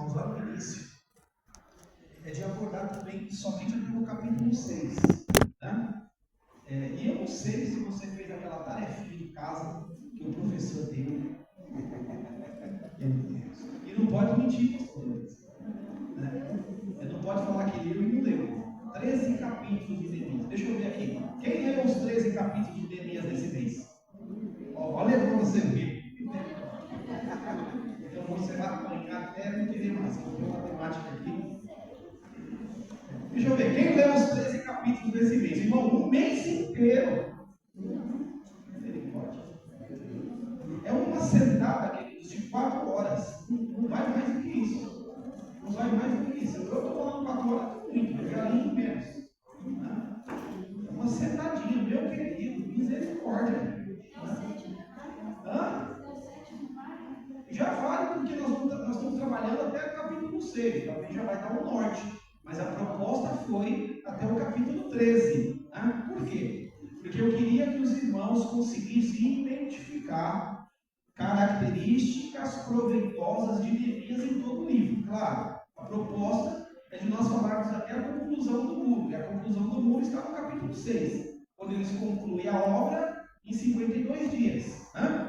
irmãos, lá no início, é de abordar também somente pelo capítulo 6. Né? E eu não sei se você fez aquela tarefinha de casa que o professor deu. E não pode mentir, pastor. Né? Ele não pode falar que leu e não leu. 13 capítulos de Neemias. Deixa eu ver aqui. Quem leu os 13 capítulos de Neemias desse mês? Olha para você ver. Então você vai apanhar até não querer mais. Eu vou ter uma temática aqui. Deixa eu ver. Quem leu os 13 capítulos desse mês? Irmão, um mês inteiro. É uma sentada, queridos, de 4 horas. Não vai mais do que isso. Não vai mais do que isso. Eu estou falando 4 horas muito, eu já li menos. É uma sentadinha, meu querido, misericórdia. Já vale porque nós estamos trabalhando até o capítulo 6, talvez já vai dar o norte. Mas a proposta foi até o capítulo 13. Né? Por quê? Porque eu queria que os irmãos conseguissem identificar características proveitosas de Neemias em todo o livro. Claro, a proposta é de nós falarmos até a conclusão do muro. E a conclusão do muro está no capítulo 6, quando eles concluem a obra em 52 dias. Né?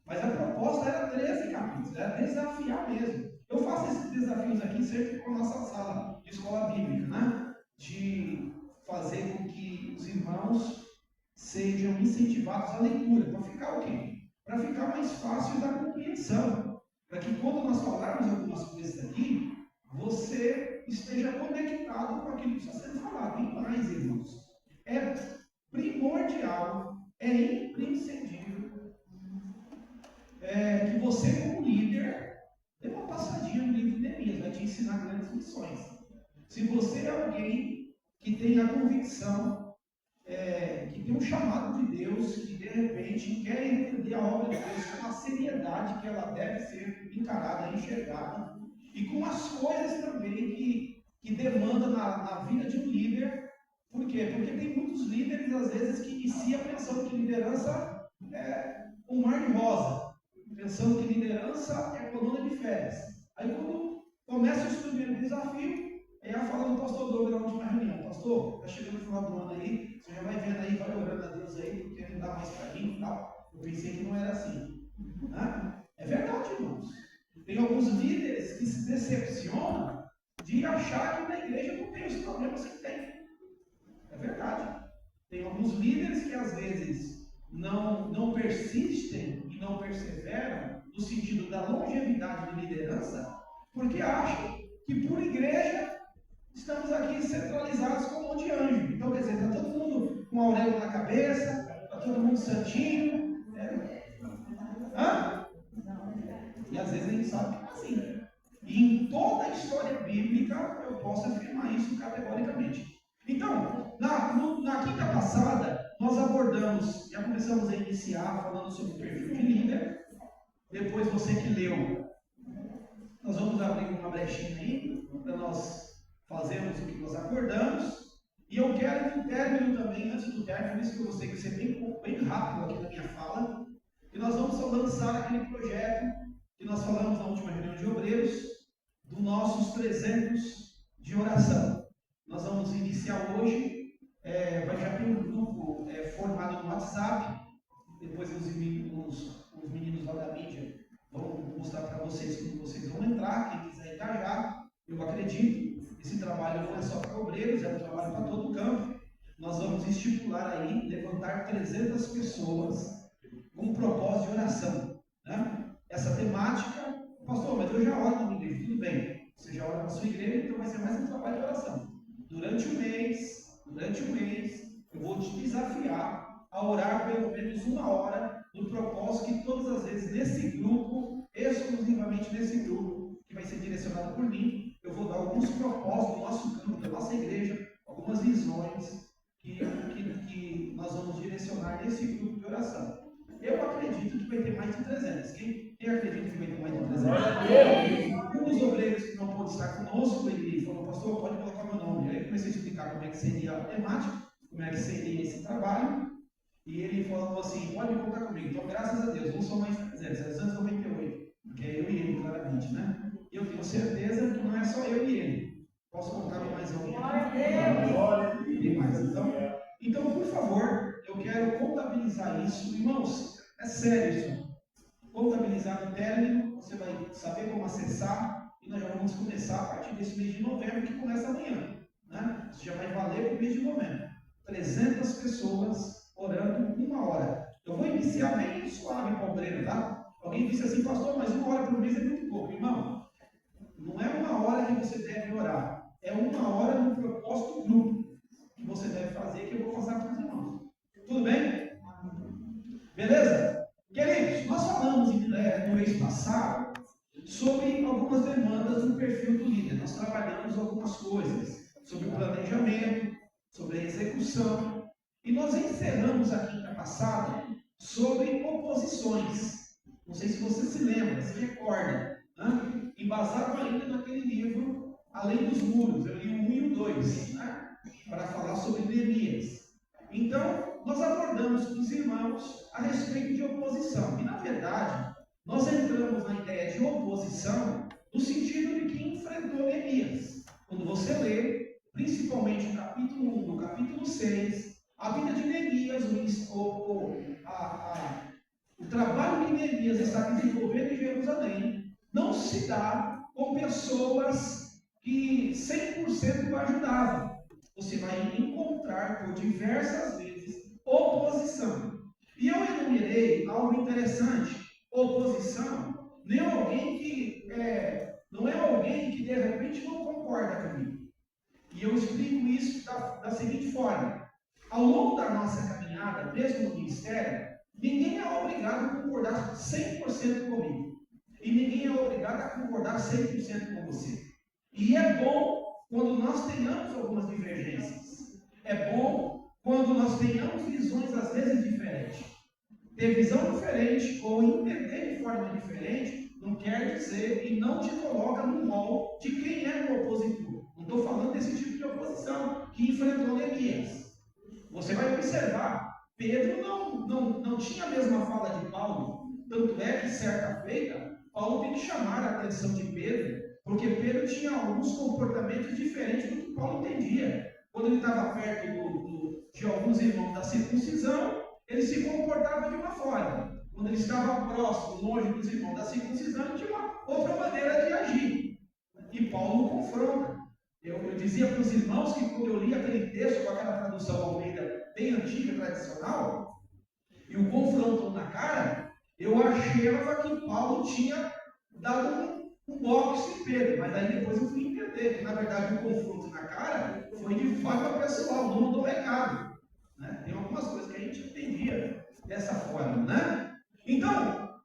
Mas a proposta era 13 capítulos, era desafiar mesmo. Eu faço esses desafios aqui sempre com a nossa sala de escola bíblica, né? De fazer com que os irmãos sejam incentivados à leitura. Para ficar o quê? Para ficar mais fácil da compreensão. Para que quando nós falarmos algumas coisas aqui, você esteja conectado com aquilo que está sendo falado. E mais, irmãos, é primordial, é imprescindível que você, como líder, dê uma passadinha no livro de Neemias, vai te ensinar grandes lições. Se você é alguém que tem a convicção, que tem um chamado de Deus, que de repente quer entender a obra de Deus com a seriedade que ela deve ser encarada, enxergada, e com as coisas também que demanda na vida de um líder. Por quê? Porque tem muitos líderes, às vezes, que iniciam pensando que liderança é um mar de rosa, pensando que liderança é coluna de férias. Aí quando começa o primeiro desafio, é a fala do pastor Douglas na última reunião: pastor, está chegando o final do ano aí, você já vai vendo aí, vai orando a Deus aí, porque não dá mais para mim e tal. Eu pensei que não era assim. Né? É verdade, irmãos. Tem alguns líderes que se decepcionam de achar que na igreja não tem os problemas que tem. É verdade. Tem alguns líderes que às vezes não persistem e não perseveram no sentido da longevidade de liderança, porque acham que por igreja estamos aqui centralizados como um monte de anjo. Então, quer dizer, está todo mundo com a auréola na cabeça, está todo mundo santinho. E às vezes a gente sabe que é assim. E em toda a história bíblica eu posso afirmar isso categoricamente. Então, na quinta passada, nós abordamos, já começamos a iniciar falando sobre o perfil de líder. Depois, você que leu, nós vamos abrir uma brechinha aí, para nós fazermos o que nós acordamos. E eu quero que no término também, antes do término, por isso que eu gostei de ser bem rápido aqui na minha fala, que nós vamos lançar aquele projeto que nós falamos na última reunião de obreiros, dos nossos 300 de oração. Nós vamos iniciar hoje, já tem um grupo formado no WhatsApp, depois os meninos lá da mídia vão mostrar para vocês como vocês vão entrar, quem quiser engajar. Eu acredito, esse trabalho não é só para obreiros, é um trabalho para todo o campo. Nós vamos estipular aí, levantar 300 pessoas com propósito de oração. Né? Essa temática, pastor, mas eu já oro na minha igreja, tudo bem, você já ora na sua igreja, então vai ser mais um trabalho de oração. Durante o mês, eu vou te desafiar a orar pelo menos 1 hora, no propósito que todas as vezes nesse grupo, exclusivamente nesse grupo, que vai ser direcionado por mim, eu vou dar alguns propósitos do nosso campo, da nossa igreja, algumas visões que nós vamos direcionar nesse grupo de oração. Eu acredito que vai ter mais de 300. Quem acredita que vai ter mais de 300? Um dos obreiros que não pôde estar conosco, ele falou: pastor, pode colocar meu nome. Aí eu comecei a explicar como é que seria a temática, como é que seria esse trabalho, e ele falou assim: pode contar comigo. Então, graças a Deus, não são mais 300, 398, porque é eu e ele, claramente, né? Eu tenho certeza só eu e ele. Posso contar com mais alguém? Tem mais. Então, por favor, eu quero contabilizar isso. Irmãos, é sério isso. Contabilizar no término, você vai saber como acessar, e nós já vamos começar a partir desse mês de novembro, que começa amanhã. Né? Isso já vai valer para o mês de novembro. 300 pessoas orando 1 hora. Eu vou iniciar bem suave para o obreiro, tá? Alguém disse assim, pastor, mas 1 hora por mês é muito pouco. Irmão, não é 1 hora que você deve orar. É 1 hora no propósito grupo que você deve fazer, que eu vou passar para os irmãos. Tudo bem? Beleza? Queridos, nós falamos no mês passado sobre algumas demandas no perfil do líder. Nós trabalhamos algumas coisas sobre o planejamento, sobre a execução. E nós encerramos a quinta passada sobre oposições. Não sei se você se lembra, se recorda. Né? Embasado ainda naquele livro, Além dos Muros. Eu li o 1 e o 2, né? Para falar sobre Neemias. Então, nós abordamos com os irmãos a respeito de oposição. E, na verdade, nós entramos na ideia de oposição no sentido de que enfrentou Neemias. Quando você lê, principalmente no capítulo 1, no capítulo 6, a vida de Neemias, o trabalho que Neemias está desenvolvendo em Jerusalém, não se dá com pessoas que 100% o ajudavam. Você vai encontrar por diversas vezes oposição. E eu enumerei algo interessante. Oposição não é alguém que de repente não concorda comigo. E eu explico isso da seguinte forma. Ao longo da nossa caminhada, mesmo no ministério, ninguém é obrigado a concordar 100% comigo. E ninguém é obrigado a concordar 100% com você. E é bom quando nós tenhamos algumas divergências. É bom quando nós tenhamos visões às vezes diferentes. Ter visão diferente ou entender de forma diferente não quer dizer e não te coloca no rol de quem é o opositor. Não estou falando desse tipo de oposição que enfrentou Neemias. Você vai observar, Pedro não tinha a mesma fala de Paulo. Tanto é que certa feita, Paulo tem que chamar a atenção de Pedro, porque Pedro tinha alguns comportamentos diferentes do que Paulo entendia. Quando ele estava perto de alguns irmãos da circuncisão, ele se comportava de uma forma. Quando ele estava próximo, longe dos irmãos da circuncisão, ele tinha uma outra maneira de agir. E Paulo o confronta. Eu dizia para os irmãos que quando eu li aquele texto com aquela tradução Almeida bem antiga, tradicional, e o confrontam na cara, eu achava que Paulo tinha dado um boxe em Pedro, mas aí depois eu fui entender que na verdade o confronto na cara foi de forma pessoal, não do recado. Né? Tem algumas coisas que a gente entendia dessa forma, né? Então,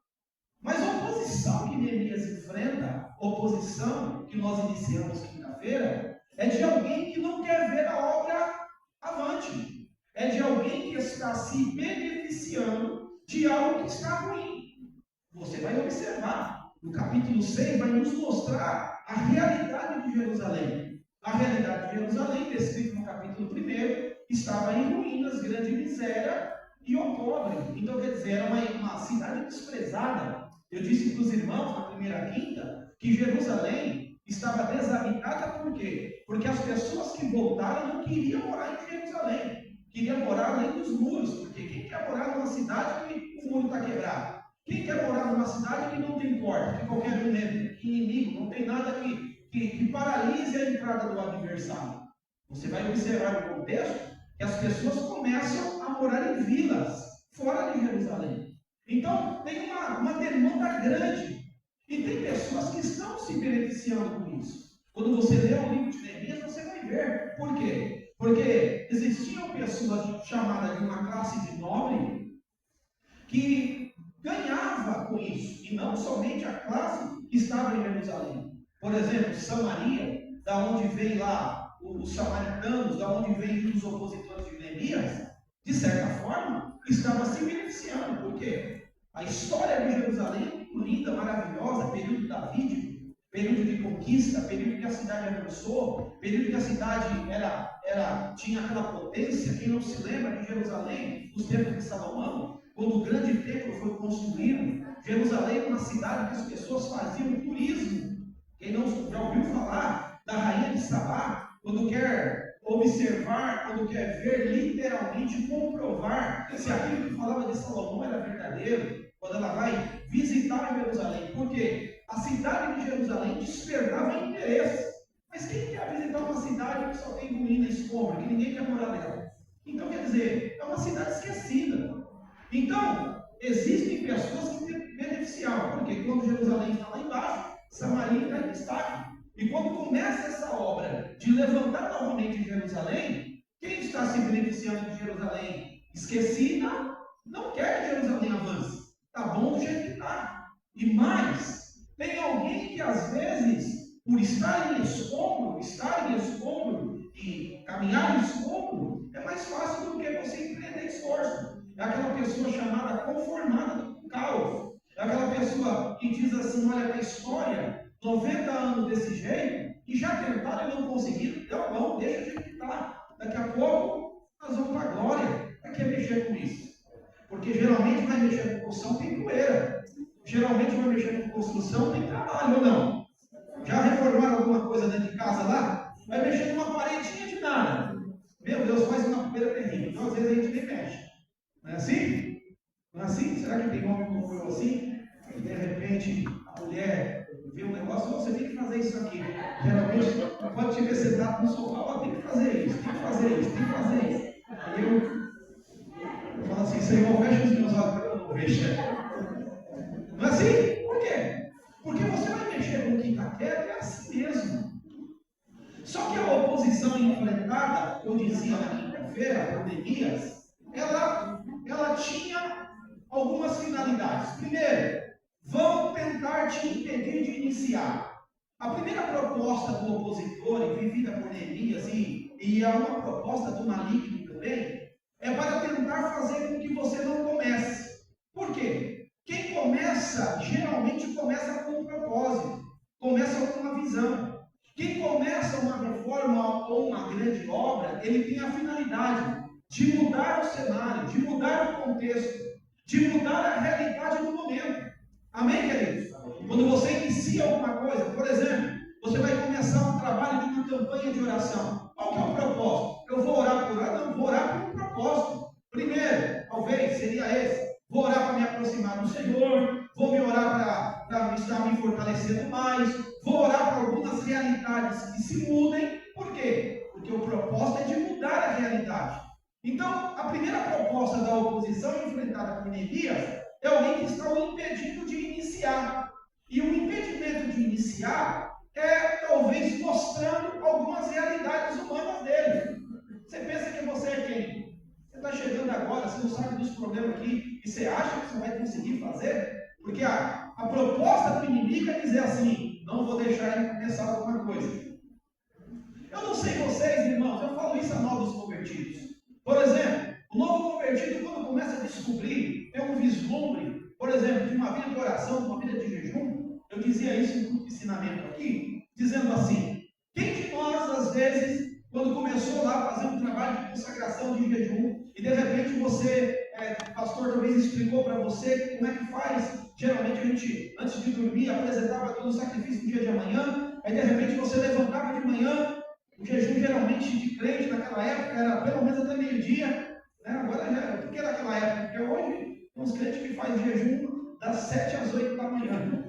mas a oposição que Neemias enfrenta, oposição que nós iniciamos quinta-feira, é de alguém que não quer ver a obra avante. É de alguém que está se beneficiando de algo que está ruim. Você vai observar, no capítulo 6 vai nos mostrar a realidade de Jerusalém. A realidade de Jerusalém, descrita no capítulo 1, estava em ruínas, grande miséria e o pobre. Então, quer dizer, era uma cidade desprezada. Eu disse para os irmãos na primeira quinta que Jerusalém estava desabitada por quê? Porque as pessoas que voltaram não queriam morar em Jerusalém, queriam morar além dos muros, porque quem quer morar numa cidade que o muro está quebrado? Quem quer morar numa cidade que não tem porta, que qualquer um entra, que inimigo, não tem nada que paralise a entrada do adversário? Você vai observar no contexto que as pessoas começam a morar em vilas, fora de Jerusalém. Então, tem uma demanda grande. E tem pessoas que estão se beneficiando com isso. Quando você lê o livro de Neemias, você vai ver. Por quê? Porque existiam pessoas chamadas de uma classe de nobre que ganhava com isso. E não somente a classe que estava em Jerusalém. Por exemplo, Samaria, da onde vem lá os samaritanos, da onde vem os opositores de Neemias, de certa forma, estava se beneficiando. Por quê? A história de Jerusalém é muito linda, maravilhosa, período davídico, período de conquista, período que a cidade avançou, período que a cidade tinha aquela potência. Quem não se lembra de Jerusalém, nos tempos de Salomão, quando o grande templo foi construído, Jerusalém era uma cidade que as pessoas faziam turismo. Quem não já ouviu falar sabar, quando quer observar, quando quer ver, literalmente comprovar se aquilo que falava de Salomão era verdadeiro, quando ela vai visitar Jerusalém. Por quê? A cidade de Jerusalém despertava interesse. Mas quem quer visitar uma cidade que só tem ruína e escombro, que ninguém quer morar nela? Então, quer dizer, é uma cidade esquecida. Então, existem pessoas que beneficiavam, porque quando Jerusalém está lá embaixo, Samaria está em destaque. E quando começa essa obra de levantar novamente Jerusalém, quem está se beneficiando de Jerusalém esquecida não quer que Jerusalém avance. Está bom do jeito que está. E mais, tem alguém que às vezes, por estar em escombro e caminhar em escombro, é mais fácil do que você empreender esforço. É aquela pessoa chamada conformada do caos. É aquela pessoa que diz assim, olha para a história, 90 anos desse jeito, e já tentaram e não conseguiram, então não, deixa a gente estar. Daqui a pouco nós vamos para a glória. Para que mexer com isso? Porque geralmente vai mexer com construção tem poeira. Geralmente vai mexer com construção tem trabalho ou não? Já reformaram alguma coisa dentro de casa lá? Vai mexer numa paredinha de nada. Meu Deus, faz uma poeira terrível. Então às vezes a gente nem mexe. Não é assim? Não é assim? Será que tem homem como eu assim? E de repente a mulher vê um negócio, você tem que fazer isso aqui. Geralmente pode te ver sentado no sofá, tem que fazer isso, tem que fazer isso, tem que fazer isso. Aí eu falo assim, Senhor, fecha os meus olhos para eu não veja. Não é assim? Por quê? Porque você vai mexer com quem está quieto, é assim mesmo. Só que a oposição enfrentada, eu dizia na quinta-feira, por Neemias, ela tinha algumas finalidades. Primeiro, vão tentar te impedir de iniciar. A primeira proposta do opositor, vivida por Neemias, e é uma proposta do maligno também, é para tentar fazer com que você não comece. Por quê? Quem começa, geralmente começa com um propósito, começa com uma visão. Quem começa uma reforma ou uma grande obra, ele tem a finalidade de mudar o cenário, de mudar o contexto, de mudar a realidade do momento. Amém, queridos? Quando você inicia alguma coisa, por exemplo, você vai começar um trabalho de uma campanha de oração. Qual que é o propósito? Eu vou orar por orar? Não, vou orar por um propósito. Primeiro, talvez, seria esse. Vou orar para me aproximar do Senhor, vou me orar para estar me fortalecendo mais, vou orar para algumas realidades que se mudem. Por quê? Porque o propósito é de mudar a realidade. Então, a primeira proposta da oposição enfrentada por Neemias é alguém que está o impedindo de iniciar. E o impedimento de iniciar é talvez mostrando algumas realidades humanas dele. Você pensa que você é quem? Você está chegando agora, você não sabe dos problemas aqui, e você acha que você vai conseguir fazer? Porque a proposta do inimigo é dizer assim, não vou deixar ele começar alguma coisa. Eu não sei vocês, irmãos, eu falo isso a novos convertidos. Por exemplo, o novo convertido, quando começa a descobrir, tem um vislumbre, por exemplo, de uma vida de oração, de uma vida de jejum. Eu dizia isso em um ensinamento aqui, dizendo assim, quem de nós, às vezes, quando começou lá a fazer um trabalho de consagração de jejum, e de repente você, o pastor talvez explicou para você como é que faz. Geralmente a gente, antes de dormir, apresentava todo o sacrifício no dia de amanhã, aí de repente você levantava de manhã, o jejum geralmente de crente naquela época era pelo menos até meio-dia, né? Agora já era, porque naquela época, porque hoje tem uns crentes que fazem jejum das 7 às 8 da manhã.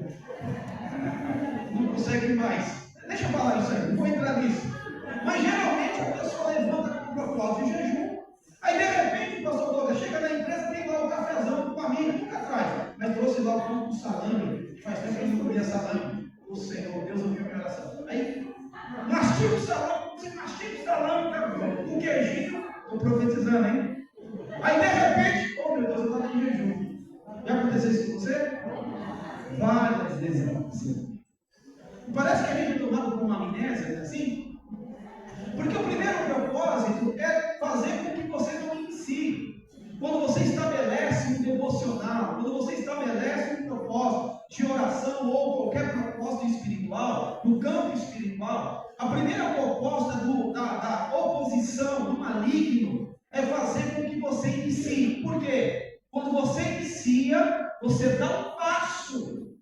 Não conseguem mais. Deixa eu falar isso aí, não vou entrar nisso. Mas geralmente a pessoa levanta com um propósito de jejum, aí de repente o pastor Douglas chega na empresa, tem lá o cafezão com a família, nunca traz, mas trouxe lá o pão com salame, que faz tempo que a gente não comia salame. O Senhor, Deus ouviu a minha oração. Aí, mastiga o salame, você mastiga o salame, com queijinho, estou profetizando, hein? Aí de repente, oh meu Deus, eu estava em jejum. Já aconteceu isso com você? Várias vezes aconteceu. Parece que a gente é tomado por uma amnésia, não é assim? Porque o primeiro propósito é fazer com que você não inicie. Quando você estabelece um devocional, quando você estabelece um propósito de oração ou qualquer propósito espiritual, no campo espiritual, a primeira proposta da oposição, do maligno, é fazer com que você inicie. Por quê? Quando você inicia, você dá um passo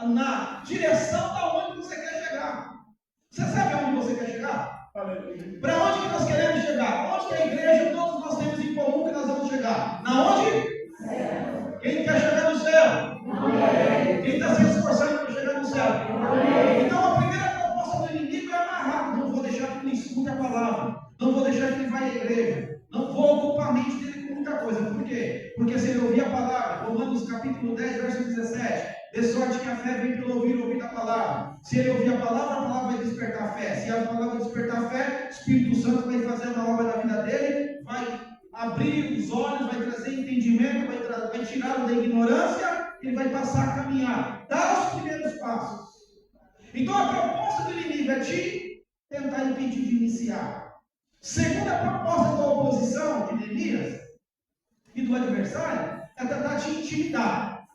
na direção da onde você quer chegar. Você sabe aonde você quer chegar? Para onde que nós queremos chegar? Onde que a igreja, todos nós temos em comum que nós vamos chegar? Na onde? Quem quer chegar no céu? Quem está se esforçando para chegar no céu? Então a primeira proposta do inimigo é amarrar. Não vou deixar que ele escute a palavra. Não vou deixar que ele vá à igreja. Não vou ocupar a mente dele com muita coisa. Por quê? Porque se ele ouvir a palavra, Romanos capítulo 10, verso 17, de sorte que a fé vem pelo ouvir a palavra. Se ele ouvir a palavra vai despertar a fé. Se a palavra despertar a fé, o Espírito Santo vai fazer uma obra na vida dele, vai abrir os olhos, vai trazer entendimento, vai tirá-lo da ignorância, ele vai passar a caminhar, dar os primeiros passos. Então a proposta do inimigo é te tentar impedir de iniciar. Segunda proposta da oposição de Neemias e do adversário é tentar te intimidar.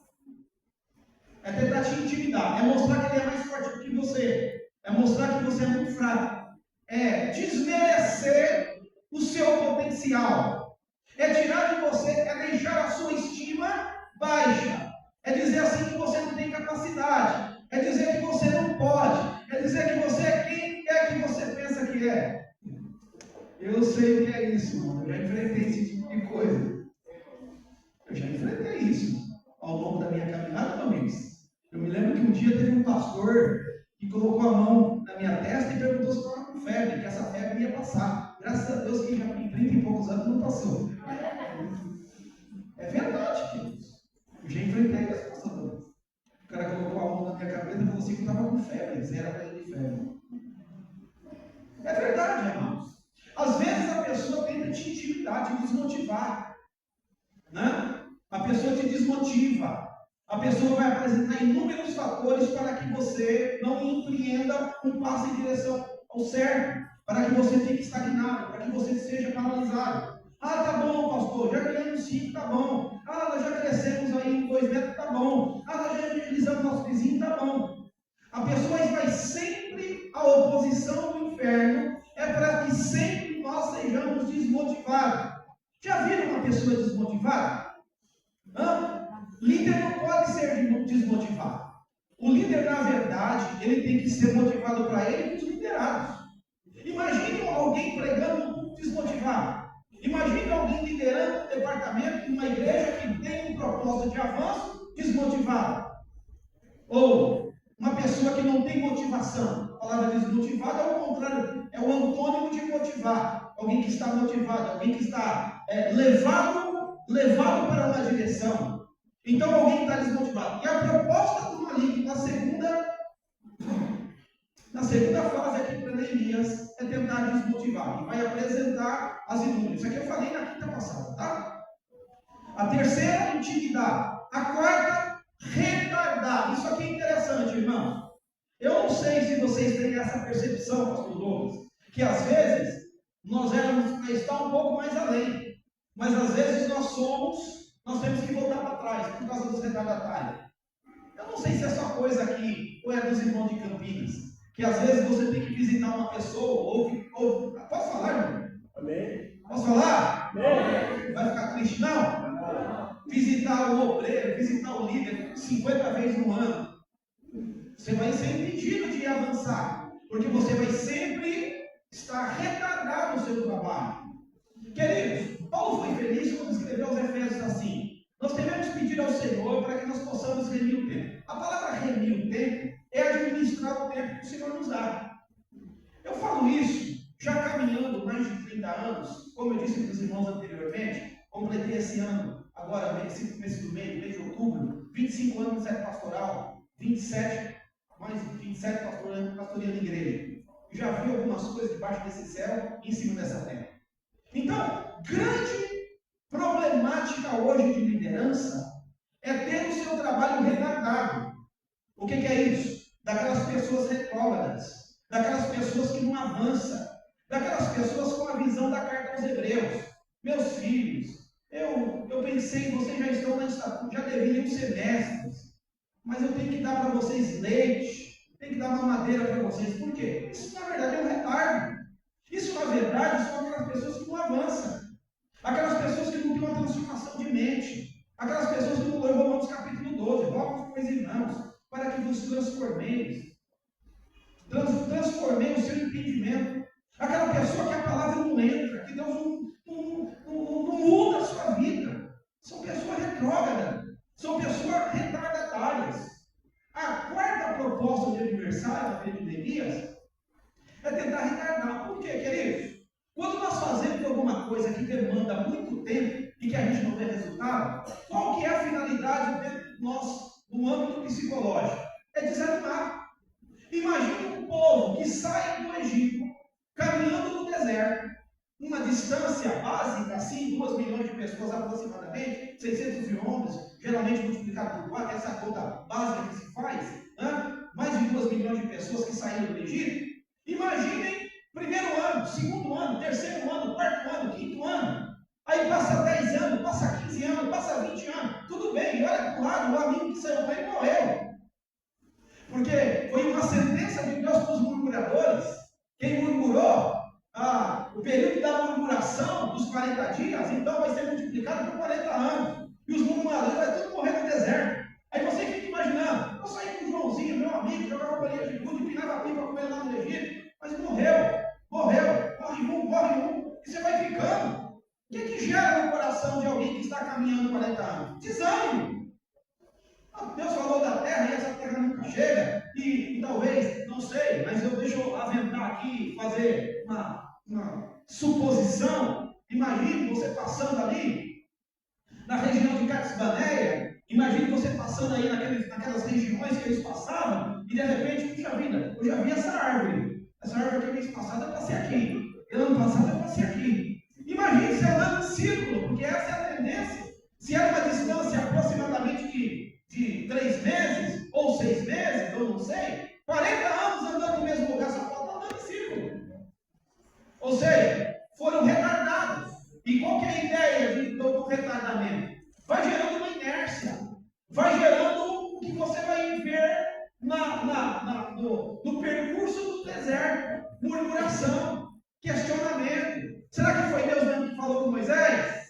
É tentar te intimidar, é mostrar que ele é mais forte do que você, é mostrar que você é muito fraco, é desmerecer o seu potencial, é tirar de você, é deixar a sua estima baixa, é dizer assim que você não tem capacidade, é dizer que você não pode, é dizer que você é quem é que você pensa que é. Eu sei o que é isso, mano. Eu já enfrentei esse tipo de coisa. Eu já enfrentei isso ao longo da minha caminhada, amigos. Eu me lembro que um dia teve um pastor que colocou a mão na minha testa e perguntou se eu estava com febre, que essa febre ia passar. Graças a Deus que já em 30 e poucos anos não passou. É verdade, queridos. Eu já enfrentei essa situação. O cara colocou a mão na minha cabeça e falou assim que eu estava com febre. Isso era para ele de febre. É verdade, irmãos. Às vezes a pessoa tenta te intimidar, te desmotivar. Né? A pessoa te desmotiva. A pessoa vai apresentar inúmeros fatores para que você não empreenda um passo em direção ao certo, para que você fique estagnado, para que você seja paralisado. Ah, tá bom, pastor, já ganhamos 5, tá bom. Ah, nós já crescemos aí em 2 metros, tá bom. Ah, nós já evangelizamos nosso vizinho, tá bom. A pessoa vai sempre, a oposição do inferno é para que sempre nós sejamos desmotivados. Já viram uma pessoa desmotivada? Líder não pode ser desmotivado. O líder, na verdade, ele tem que ser motivado para ele e os liderados. Imagine alguém pregando um culto desmotivado. Imagine alguém liderando um departamento de uma igreja que tem um propósito de avanço desmotivado. Ou uma pessoa que não tem motivação. A palavra desmotivada é o contrário, é o antônimo de motivar. Alguém que está motivado, alguém que está levado para uma direção. Então alguém está desmotivado. E a proposta do maligno na segunda fase aqui para Neemias é tentar desmotivar. E vai apresentar as inúmeras. Isso aqui eu falei na quinta passada, tá? A terceira, intimidar. A quarta, retardar. Isso aqui é interessante, irmão. Eu não sei se vocês têm essa percepção, pastor Douglas, que às vezes nós éramos para estar um pouco mais além. Mas às vezes nós temos que voltar para trás, por causa dos retardatários. Eu não sei se é só coisa aqui, ou é dos irmãos de Campinas, que às vezes você tem que visitar uma pessoa, posso falar, irmão? Amém. Posso falar? Amém. Vai ficar triste, não? Visitar o obreiro, visitar o líder 50 vezes no ano. Você vai ser impedido de avançar, porque você vai sempre estar retardado no seu trabalho. Queridos, Paulo foi feliz quando escreveu aos Efésios assim: nós devemos pedir ao Senhor para que nós possamos remir o tempo. A palavra remir o tempo é administrar o tempo que o Senhor nos dá. Eu falo isso já caminhando mais de 30 anos, como eu disse para os irmãos anteriormente, completei esse ano, agora, esse mês do meio, mês de outubro, 25 anos de série pastoral, 27 pastoreando igreja. Já vi algumas coisas debaixo desse céu e em cima dessa terra. Então, grande problemática hoje de liderança é ter o seu trabalho retardado. O que é isso? Daquelas pessoas retrógradas, daquelas pessoas que não avançam, daquelas pessoas com a visão da carta aos Hebreus. Meus filhos, eu pensei, vocês já estão na estatura, já deveriam ser mestres, mas eu tenho que dar para vocês leite, tenho que dar uma madeira para vocês. Por quê? Isso na verdade é um retardo. Isso, na verdade, são aquelas pessoas que não avançam. Aquelas pessoas que não têm uma transformação de mente. Aquelas pessoas que não leram Romanos capítulo 12. Vamos, pois, irmãos, para que vos transformeis. Transformei o seu entendimento. Aquelas adversário na vida de Neemias é tentar retardar. Por quê, queridos? Quando nós fazemos alguma coisa que demanda muito tempo e que a gente não vê resultado, qual que é a finalidade dentro de nós, no âmbito psicológico? É desanimar. Imagina um povo que sai do Egito, caminhando no deserto, uma distância básica, assim, 2 milhões de pessoas aproximadamente, 600 homens, geralmente multiplicado por 4, essa é a conta básica que se faz, né? Mais de 2 milhões de pessoas que saíram do Egito. Imaginem, primeiro ano, segundo ano, terceiro ano, quarto ano, quinto ano, aí passa 10 anos, passa 15 anos, passa 20 anos, tudo bem, olha para o lado, o amigo que saiu com ele morreu. Porque foi uma sentença de Deus para os murmuradores. Quem murmurou, o período da murmuração dos 40 dias, então vai ser multiplicado por 40 anos. E os murmuradores vão tudo morrer no deserto. Aí você fica imaginando, eu saí com o Joãozinho, meu amigo, jogava bolinha de gude, empinava pipa com ele lá no Egito, mas morreu, morre um, e você vai ficando. O que gera no coração de alguém que está caminhando 40 anos? Desânimo. Deus falou da terra e essa terra nunca chega, e talvez, não sei, mas deixa eu aventar aqui, fazer uma suposição. Imagine você passando ali na região de Cades-Barneia, imagine você passando aí naquelas regiões que eles passavam, e de repente, puxa vida, eu já vi essa árvore aqui mês passado eu passei aqui, ano passado eu passei aqui. Imagine você andando em círculo, porque essa é a tendência. Se era uma distância aproximadamente de 3 meses, ou 6 meses, eu não sei, 40 anos andando no mesmo lugar, só falta andando em círculo. Ou seja, foram retardados. E qual que é a ideia do retardamento? Vai gerando uma inércia, vai gerando o que você vai ver no percurso do deserto: murmuração, questionamento. Será que foi Deus mesmo que falou com Moisés?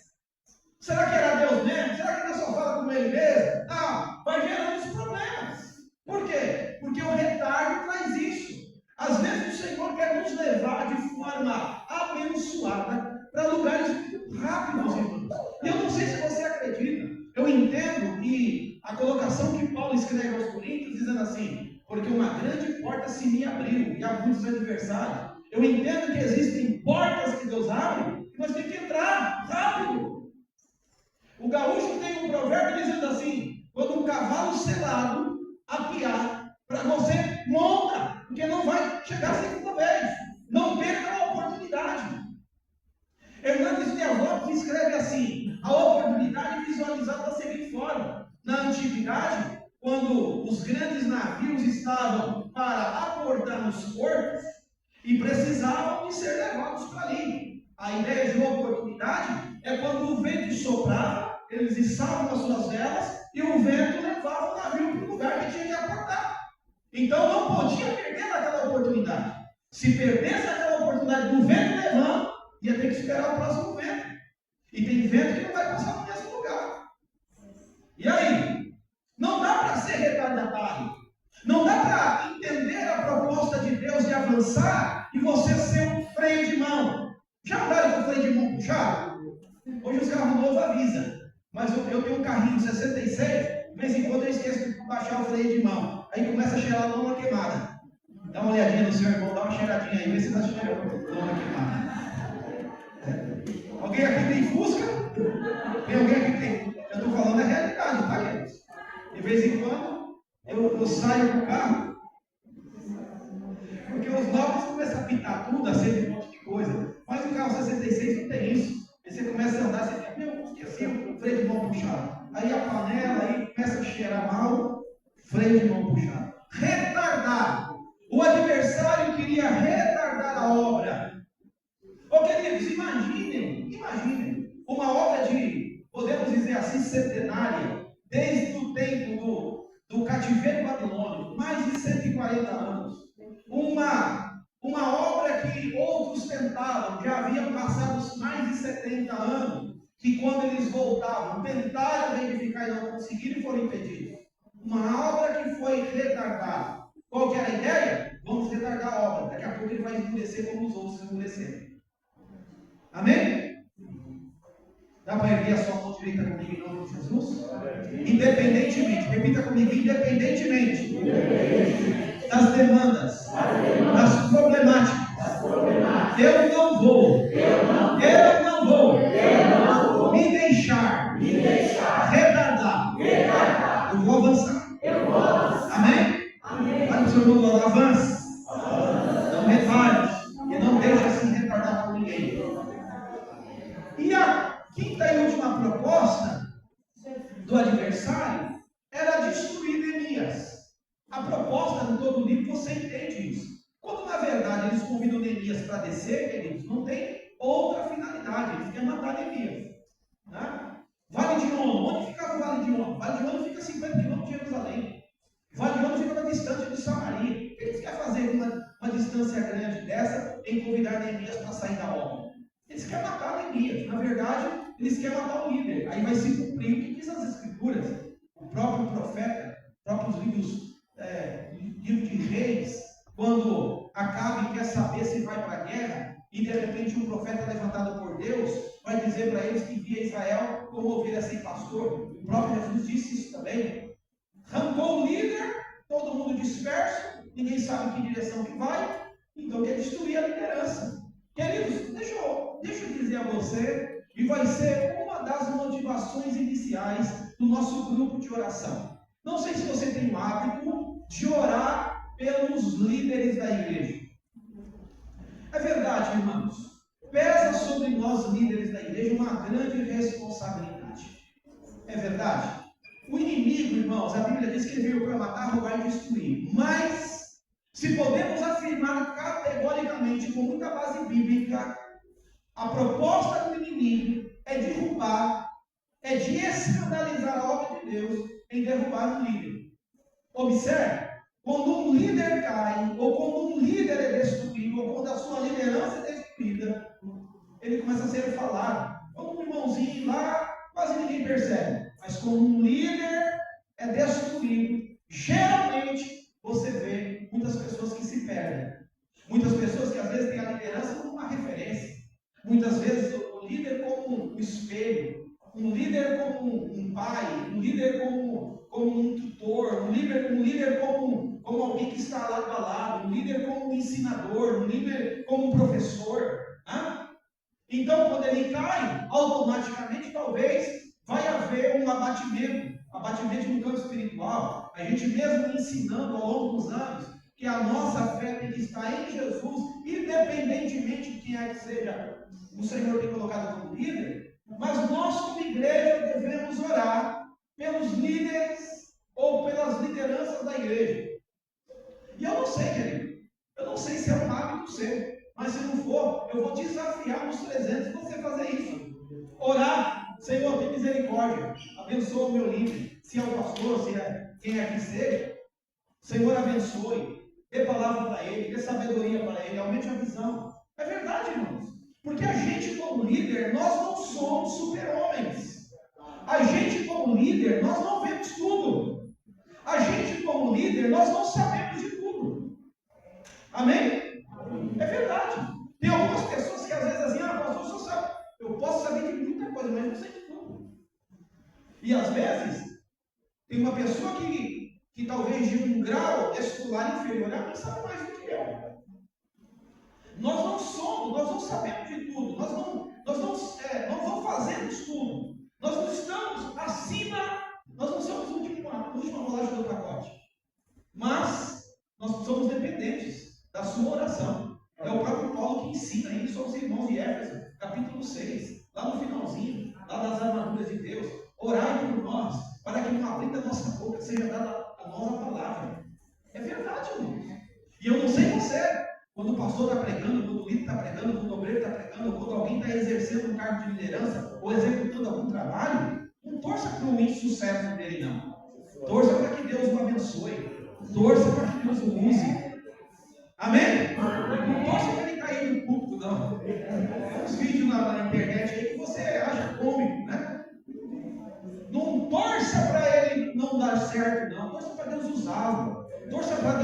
Será que era Deus mesmo? Será que Deus só fala com ele mesmo? Não, vai gerando os problemas. Por quê? Porque o retardo traz isso. Às vezes o Senhor quer nos levar de forma abençoada para lugares muito rápidos, irmãos. E eu não sei se você acredita. Eu entendo que a colocação que Paulo escreve aos Coríntios, dizendo assim: porque uma grande porta se me abriu e há muitos adversários. Eu entendo que existem portas que Deus abre e nós temos que entrar rápido. O gaúcho tem um provérbio dizendo assim: quando um cavalo selado apiar, para você monta, porque não vai chegar a segunda vez. Não perca a oportunidade. Hernandes Dias Lopes escreve assim: a oportunidade visualizada da seguinte forma: na antiguidade, quando os grandes navios estavam para aportar nos portos e precisavam de ser levados para ali. A ideia de oportunidade é quando o vento soprava, eles içavam as suas velas e o vento levava o navio para o lugar que tinha que aportar. Então não podia perder aquela oportunidade. Se perdesse aquela oportunidade do vento levando, ia ter que esperar o próximo vento. E tem vento que não vai passar no mesmo lugar. E aí? Não dá para ser retardatário. Não dá para entender a proposta de Deus de avançar e você ser um freio de mão. Já andaram com freio de mão puxado? Hoje os carros novos avisam. Mas eu tenho um carrinho 66, de vez em quando eu esqueço de baixar o freio de mão. Aí começa a cheirar lama queimada. Dá uma olhadinha no seu irmão, dá uma cheiradinha aí, vê se está cheirando lama queimada. Alguém aqui tem Fusca? Tem alguém aqui que tem? Eu estou falando a realidade, tá, queridos? De vez em quando eu saio do carro, porque os novos começam a pintar tudo, acender um monte de coisa. Mas o carro 66 não tem isso. Aí você começa a andar, você fica, meu, esqueci o freio de mão puxado. Aí a panela, aí começa a cheirar mal, freio de mão puxado. Retardar. O adversário queria retardar a obra. Ô queridos, imaginem uma obra de, podemos dizer assim, centenária, desde o tempo do cativeiro babilônico, mais de 140 anos. Uma obra que outros tentavam, já haviam passado mais de 70 anos, que quando eles voltavam, tentaram reedificar e não conseguiram e foram impedidos. Uma obra que foi retardada. Qual que era a ideia? Vamos retardar a obra. Daqui a pouco ele vai endurecer como os outros endureceram. Amém? Dá para erguer a sua mão direita comigo em nome de Jesus? Independentemente. Repita comigo, independentemente. das demandas, das problemáticas. Eu não vou me deixar retardar. Eu vou avançar. Amém? Vai no seu irmão, avance. Não retarde. E não deixe se retardar por ninguém. E a quinta e última proposta do adversário era destruir Neemias. A proposta de todo livro, você entende isso. Quando na verdade eles convidam Neemias para descer, queridos, não tem outra finalidade. Eles querem matar Neemias. Né? Vale de Ono. Onde ficava o Vale de Ono? Vale de Ono fica 50 quilômetros de Jerusalém. Vale de Ono fica distante de Samaria. O que eles querem fazer uma distância grande dessa em convidar Neemias para sair da obra? Eles querem matar Neemias. Na verdade, eles querem matar o líder. Aí vai se cumprir o que diz as Escrituras. O próprio profeta, próprios livros de Reis, quando Acabe quer saber se vai para a guerra, e de repente um profeta levantado por Deus vai dizer para eles que via Israel como ovelha sem pastor. O próprio Jesus disse isso também. Rancou o líder, todo mundo disperso, ninguém sabe em que direção que vai, então quer destruir a liderança. Queridos, deixa eu dizer a você, e vai ser uma das motivações iniciais do nosso grupo de oração. Não sei se você tem o hábito de orar pelos líderes da igreja. É verdade, irmãos. Pesa sobre nós, líderes da igreja, uma grande responsabilidade. É verdade. O inimigo, irmãos, a Bíblia diz que ele veio para matar, roubar e destruir. Mas, se podemos afirmar categoricamente, com muita base bíblica, a proposta do inimigo é derrubar, é de escandalizar a obra de Deus em derrubar um líder. Observe, quando um líder cai, ou quando um líder é destruído, ou quando a sua liderança é destruída, ele começa a ser falado. Quando um irmãozinho lá, quase ninguém percebe. Mas quando um líder é destruído, geralmente você vê muitas pessoas que se perdem. Muitas pessoas que às vezes têm a liderança como uma referência. Muitas vezes o líder como um espelho. Um líder como um pai. Um líder como um tutor. Um líder como alguém que está lado a lado. Um líder como um ensinador. Um líder como um professor. Então, quando ele cai, automaticamente, talvez, vai haver um abatimento no campo espiritual. A gente mesmo ensinando ao longo dos anos que a nossa fé tem que estar em Jesus, independentemente de quem é que seja o Senhor tem colocado como líder. Mas nós, como igreja, devemos orar pelos líderes ou pelas lideranças da igreja. E eu não sei, querido, eu não sei se é um hábito seu, mas se não for, eu vou desafiar nos 300 você fazer isso. Orar, Senhor, tem misericórdia, abençoa o meu líder, se é o pastor, se é quem é que seja. Senhor, abençoe, dê palavra para ele, dê sabedoria para ele, aumente a visão. É verdade, irmãos, porque a gente como líder, nós não somos super-homens. A gente como líder, nós não vemos tudo. A gente como líder, nós não sabemos de tudo. Amém? É verdade. Tem algumas pessoas que às vezes assim, pastor, o senhor sabe, eu posso saber de muita coisa, mas não sei de tudo. E às vezes, tem uma pessoa que talvez de um grau escolar inferior a mim sabe mais do que eu. Nós não sabemos de tudo, nós não fazemos tudo. Nós não estamos acima, nós não somos a última rolagem do pacote. Mas nós somos dependentes da sua oração. É o próprio Paulo que ensina isso aos irmãos de Éfeso, capítulo 6, lá no finalzinho, lá das armaduras de Deus. Orai por nós, para que no abrir da nossa boca seja dada a nós a palavra. É verdade, irmãos. E eu não sei você, quando o pastor está pregando, quando o líder está pregando, quando o obreiro está pregando, quando alguém está exercendo um cargo de liderança ou executando algum trabalho, não torça para o insucesso dele, não. Torça para que Deus o abençoe. Torça para que Deus o use. Amém? Não torça para ele cair no púlpito, não. Tem uns vídeos na internet aí que você acha cômico, né? Não torça para ele não dar certo, não. Torça para Deus usá-lo. Torça para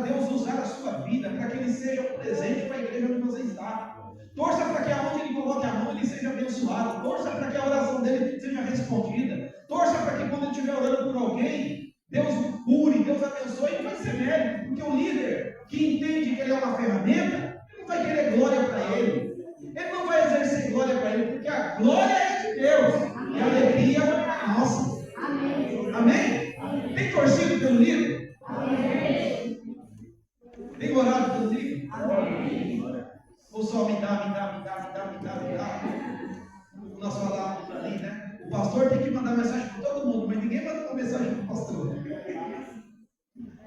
Deus usar a sua vida, para que ele seja um presente para a igreja onde você está. Torça para que aonde ele coloque a mão, ele seja abençoado. Torça para que a oração dele seja respondida. Torça para que quando ele estiver orando por alguém, Deus o cure, Deus abençoe, e vai ser mérito, porque que entende que ele é uma ferramenta, ele não vai querer glória para ele. Ele não vai exercer glória para ele, porque a glória é de Deus e a alegria é nossa. Amém? Amém? Tem torcido pelo livro? Amém. Tem orado pelo livro? Amém. Ou só me dá. Nós falávamos ali, né? O pastor tem que mandar mensagem para todo mundo, mas ninguém manda uma mensagem para o pastor.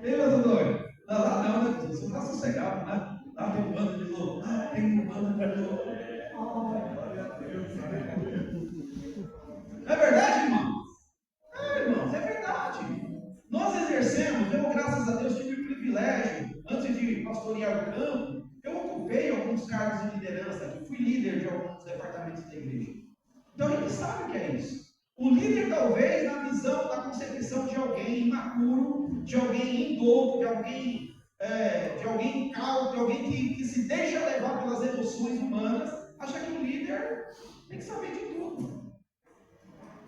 Ei, meu Senhor? Lá não, né? Você está sossegado, né? Lá tem um bando de louco. Tem um bando de louco. Não é verdade, irmãos? Irmãos, é verdade. Nós exercemos, eu, graças a Deus, tive o privilégio, antes de pastorear o campo, eu ocupei alguns cargos de liderança aqui, fui líder de alguns departamentos da igreja. Então a gente sabe o que é isso. O líder, talvez, na visão, na concepção de alguém imaturo, de alguém indouto, de alguém incauto, de alguém que se deixa levar pelas emoções humanas, acha que o líder tem que saber de tudo.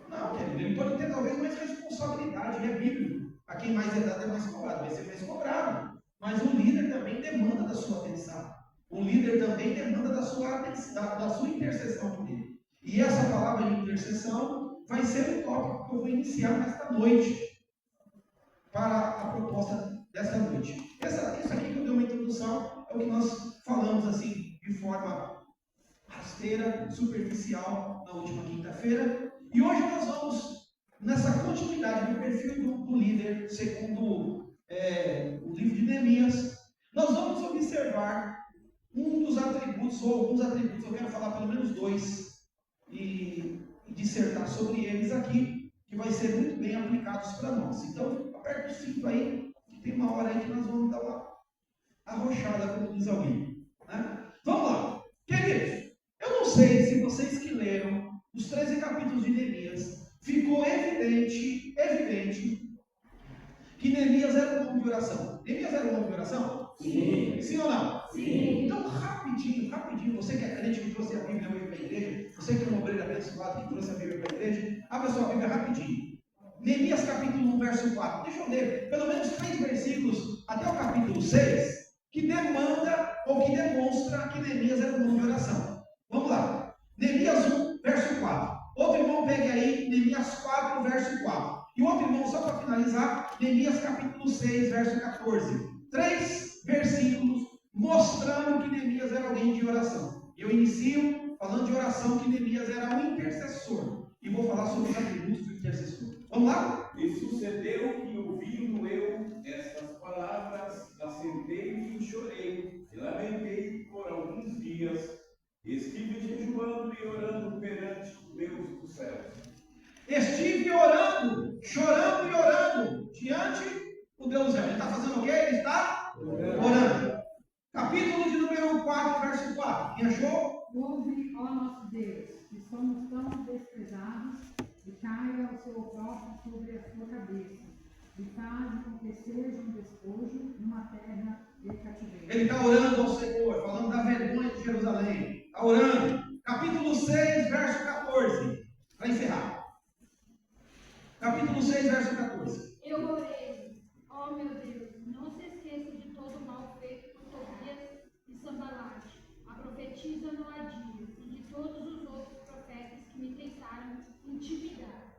Não, querido, ele pode ter talvez mais responsabilidade, é bíblico. A quem mais é dado é mais cobrado, vai ser mais cobrado. Mas o líder também demanda da sua atenção. O líder também demanda da sua intercessão por ele. E essa palavra de intercessão vai ser o tópico que eu vou iniciar nesta noite, para a proposta desta noite. Isso aqui que eu dei uma introdução é o que nós falamos assim, de forma rasteira, superficial, na última quinta-feira. E hoje nós vamos, nessa continuidade do perfil do líder, segundo o livro de Neemias, nós vamos observar um dos atributos, ou alguns atributos, eu quero falar pelo menos dois, e dissertar sobre eles aqui, que vai ser muito bem aplicados para nós. Então, aperta o cinto aí, que tem uma hora aí que nós vamos dar uma arrochada, como diz alguém. Né? Vamos lá. Queridos, eu não sei se vocês que leram os 13 capítulos de Neemias, ficou evidente que Neemias era um homem de oração. Neemias era um homem de oração? Sim. Sim ou não? Sim. Então, rapidinho, você que é crente, que trouxe a Bíblia para a igreja, você que é um obreiro abençoado, que trouxe a Bíblia para a igreja, abra sua Bíblia rapidinho. Neemias capítulo 1, verso 4. Deixa eu ler pelo menos 3 versículos até o capítulo 6, que demanda ou que demonstra que Neemias era um homem de oração. Vamos lá. Neemias 1, verso 4. Outro irmão pegue aí Neemias 4, verso 4. E outro irmão, só para finalizar, Neemias capítulo 6, verso 14. 3 versículos mostrando que Neemias era alguém de oração. Eu inicio falando de oração, que Neemias era um intercessor. E vou falar sobre os atributos do intercessor. Vamos lá? E sucedeu que, ouvindo eu estas palavras, assentei-me e chorei, e lamentei por alguns dias. Estive jejuando e orando perante o Deus do céu. Estive orando, chorando e orando diante do Deus do céu. Ele está fazendo o quê? Ele está orando. Capítulo de número 4, verso 4. Quem achou? Ouve, ó nosso Deus, que somos tão desprezados, e caia o seu próprio sobre a sua cabeça, e faz com que seja um despojo numa terra de cativeiro. Ele está orando ao Senhor, falando da vergonha de Jerusalém. Está orando. Capítulo 6, verso 14. Para encerrar. Capítulo 6, verso 14. Eu orei, ó meu Deus, não se esqueça de todo o mal feito por Tobias e Sambalate, a profetisa Noadia, e de todos os outros profetas que me tentaram intimidar.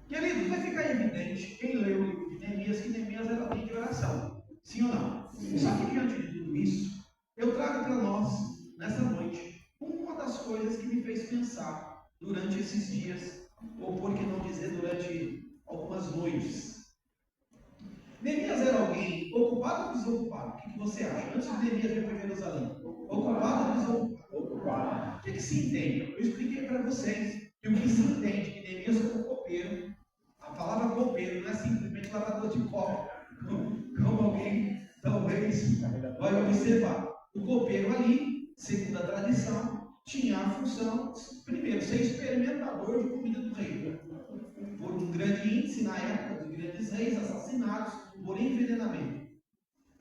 Queridos, vai ficar evidente, quem leu o livro de Neemias, que Neemias era alguém de oração. Sim ou não? Sim. Só que diante de tudo isso, eu trago para nós, nessa noite, uma das coisas que me fez pensar durante esses dias, ou por que não dizer durante algumas noites. Neemias era alguém ocupado ou desocupado? O que você acha? Antes de Neemias vir para Jerusalém. Ocupado ou desocupado? Ocupado. O que se entende? Eu expliquei para vocês que o que se entende que Neemias como copeiro, a palavra copeiro não é simplesmente lavador de copo, como alguém talvez vai observar. O copeiro ali, segundo a tradição, tinha a função, primeiro, ser experimentador de comida do rei. Por um grande índice na época de grandes reis assassinados por envenenamento.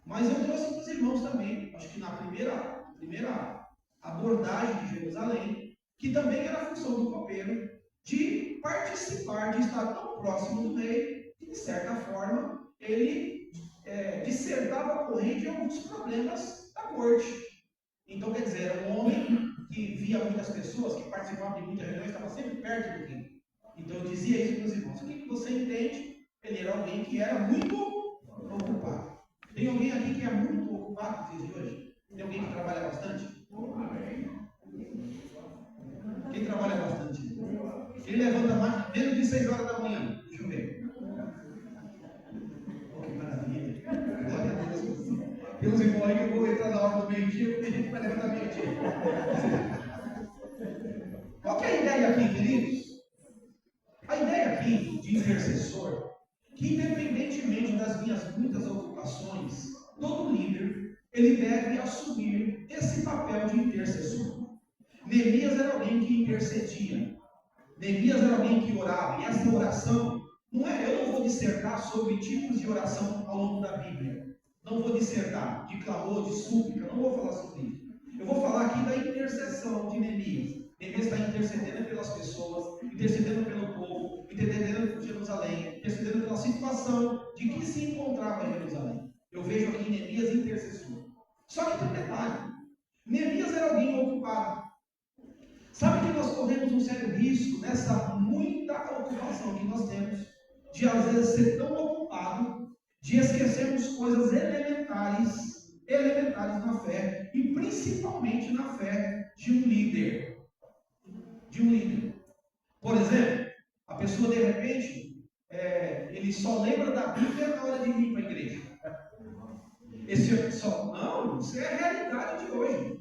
Mas eu trouxe para os irmãos também, acho que na primeira abordagem de Jerusalém, que também era a função do copeiro de participar, de estar tão próximo do rei, que de certa forma ele dissertava a corrente de alguns problemas da corte. Então, quer dizer, era um homem que via muitas pessoas, que participava de muitas reuniões, estava sempre perto do rei. Então, eu dizia isso para os irmãos. O que você entende? Ele era alguém que era muito ocupado. Tem alguém aqui que é muito ocupado nos dias de hoje? Tem alguém que trabalha bastante? Quem trabalha bastante? Quem levanta mais menos de 6 horas da manhã? Deixa eu ver. Oh, que maravilha. Glória a Deus. Tem uns irmãos aí que eu vou entrar na hora do meio-dia, tem gente que vai levantar meio-dia. Qual que é a ideia aqui, queridos? A ideia aqui de intercessor, que independentemente das minhas muitas ocupações, todo líder, ele deve assumir esse papel de intercessor. Neemias era alguém que intercedia. Neemias era alguém que orava. E essa oração, eu não vou dissertar sobre tipos de oração ao longo da Bíblia. Não vou dissertar de clamor, de súplica, não vou falar sobre isso. Eu vou falar aqui da intercessão de Neemias. Neemias está intercedendo pelas pessoas, intercedendo pelo povo, intercedendo por Jerusalém, intercedendo pela situação de que se encontrava em Jerusalém. Eu vejo aqui Neemias intercessor. Só que tem um detalhe. Neemias era alguém ocupado. Sabe que nós corremos um sério risco nessa muita ocupação que nós temos, de às vezes ser tão ocupado, de esquecermos coisas elementares na fé, e principalmente na fé de um líder. Por exemplo, a pessoa de repente, ele só lembra da Bíblia na hora de vir para a igreja. Não, isso é a realidade de hoje.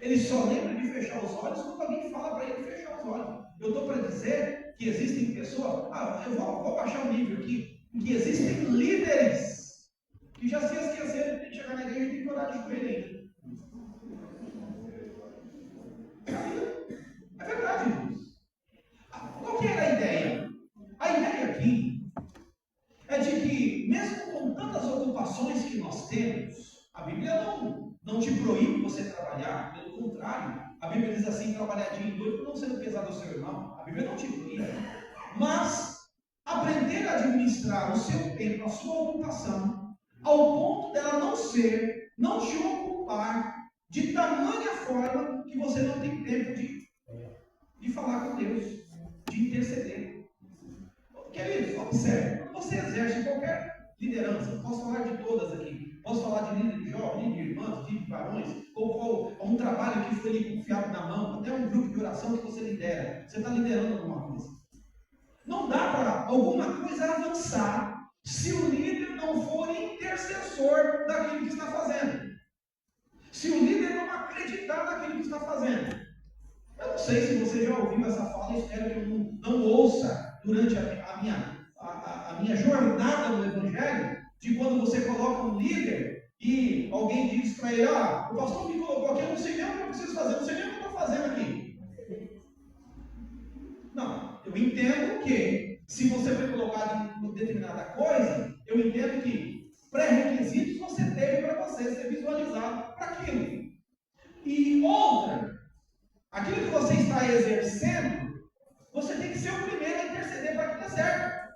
Ele só lembra de fechar os olhos quando alguém fala para ele fechar os olhos. Eu estou para dizer que existem pessoas, eu vou baixar um livro aqui, que existem líderes que já se esqueceram de chegar na igreja e tem que orar de joelho ainda. É verdade, irmãos. Qual que era a ideia? A ideia aqui é de que, mesmo com tantas ocupações que nós temos, a Bíblia não te proíbe você trabalhar, pelo contrário, a Bíblia diz assim, trabalhar dia e noite, não sendo pesado ao seu irmão. A Bíblia não te proíbe. Mas, aprender a administrar o seu tempo, a sua ocupação, ao ponto dela não te ocupar de tamanha forma que você não tem tempo de falar com Deus, de interceder. Queridos, observe, quando você exerce qualquer liderança, posso falar de todas aqui, posso falar de líder de jovens, líder de irmãs, líder de varões, ou um trabalho que foi lhe confiado na mão, até um grupo de oração que você lidera, você está liderando alguma coisa. Não dá para alguma coisa avançar se o líder não for intercessor daquilo que está fazendo. Se o líder não acreditar naquilo que está fazendo. Eu não sei se você já ouviu essa fala, espero que eu não ouça durante a minha jornada no Evangelho, de quando você coloca um líder e alguém diz para ele, o pastor me colocou aqui, eu não sei nem o que eu preciso fazer, não sei nem o que eu estou fazendo aqui. Não, eu entendo que se você foi colocado em determinada coisa, eu entendo que pré-requisitos você teve para você ser visualizado para aquilo. E outra, aquilo que você está exercendo, você tem que ser o primeiro a interceder para que dê certo.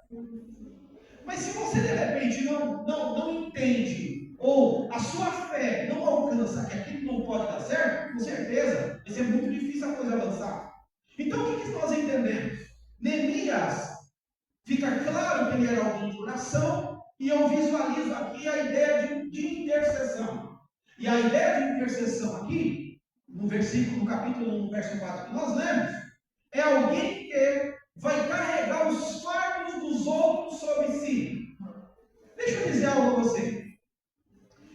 Mas se você de repente não entende, ou a sua fé não alcança que aquilo não pode dar certo, com certeza vai ser muito difícil a coisa avançar. Então o que nós entendemos? Neemias, fica claro que ele era alguém de oração, e eu visualizo aqui a ideia de intercessão. E a ideia de intercessão aqui, no capítulo 1, no verso 4 que nós lemos, é alguém que vai carregar os fardos dos outros sobre si. Deixa eu dizer algo a você.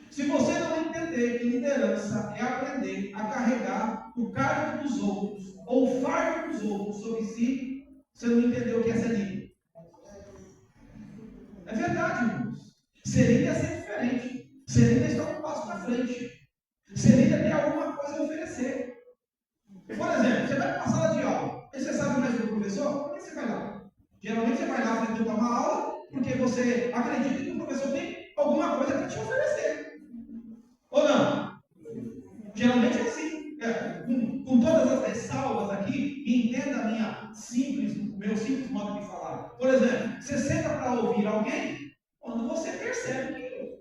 Se você não entender que liderança é aprender a carregar o cargo dos outros, ou o fardo dos outros sobre si, você não entendeu o que é ser líder. É verdade, irmãos. Ser líder é ser diferente. Ser líder está um passo na frente. Ser líder tem alguma coisa a oferecer. Por exemplo, você vai para uma sala de aula, e você sabe mais do professor? Por que você vai lá? Geralmente você vai lá para tentar uma aula, porque você acredita que o professor tem alguma coisa para te oferecer. Ou não? Geralmente é assim. Com todas as ressalvas aqui, entenda o meu simples modo de falar. Por exemplo, você senta para ouvir alguém quando você percebe que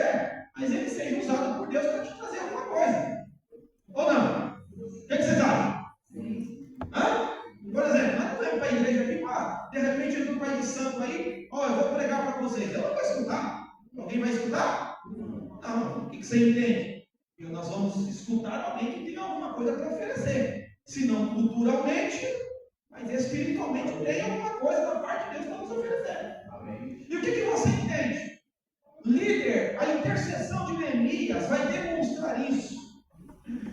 você, mas ele seja usado por Deus para te trazer alguma coisa. Ou não? O que vocês acham? Hã? Por exemplo, nós não vamos para a igreja aqui, de repente entra um pai de santo aí, ó, eu vou pregar para vocês. Eu não vou escutar. Alguém vai escutar? Não. O que você entende? Nós vamos escutar alguém que tem alguma coisa para oferecer. Se não culturalmente, mas espiritualmente tem alguma coisa da parte de Deus para nos oferecer. Amém. E o que você entende? Líder, a intercessão de Neemias vai demonstrar isso.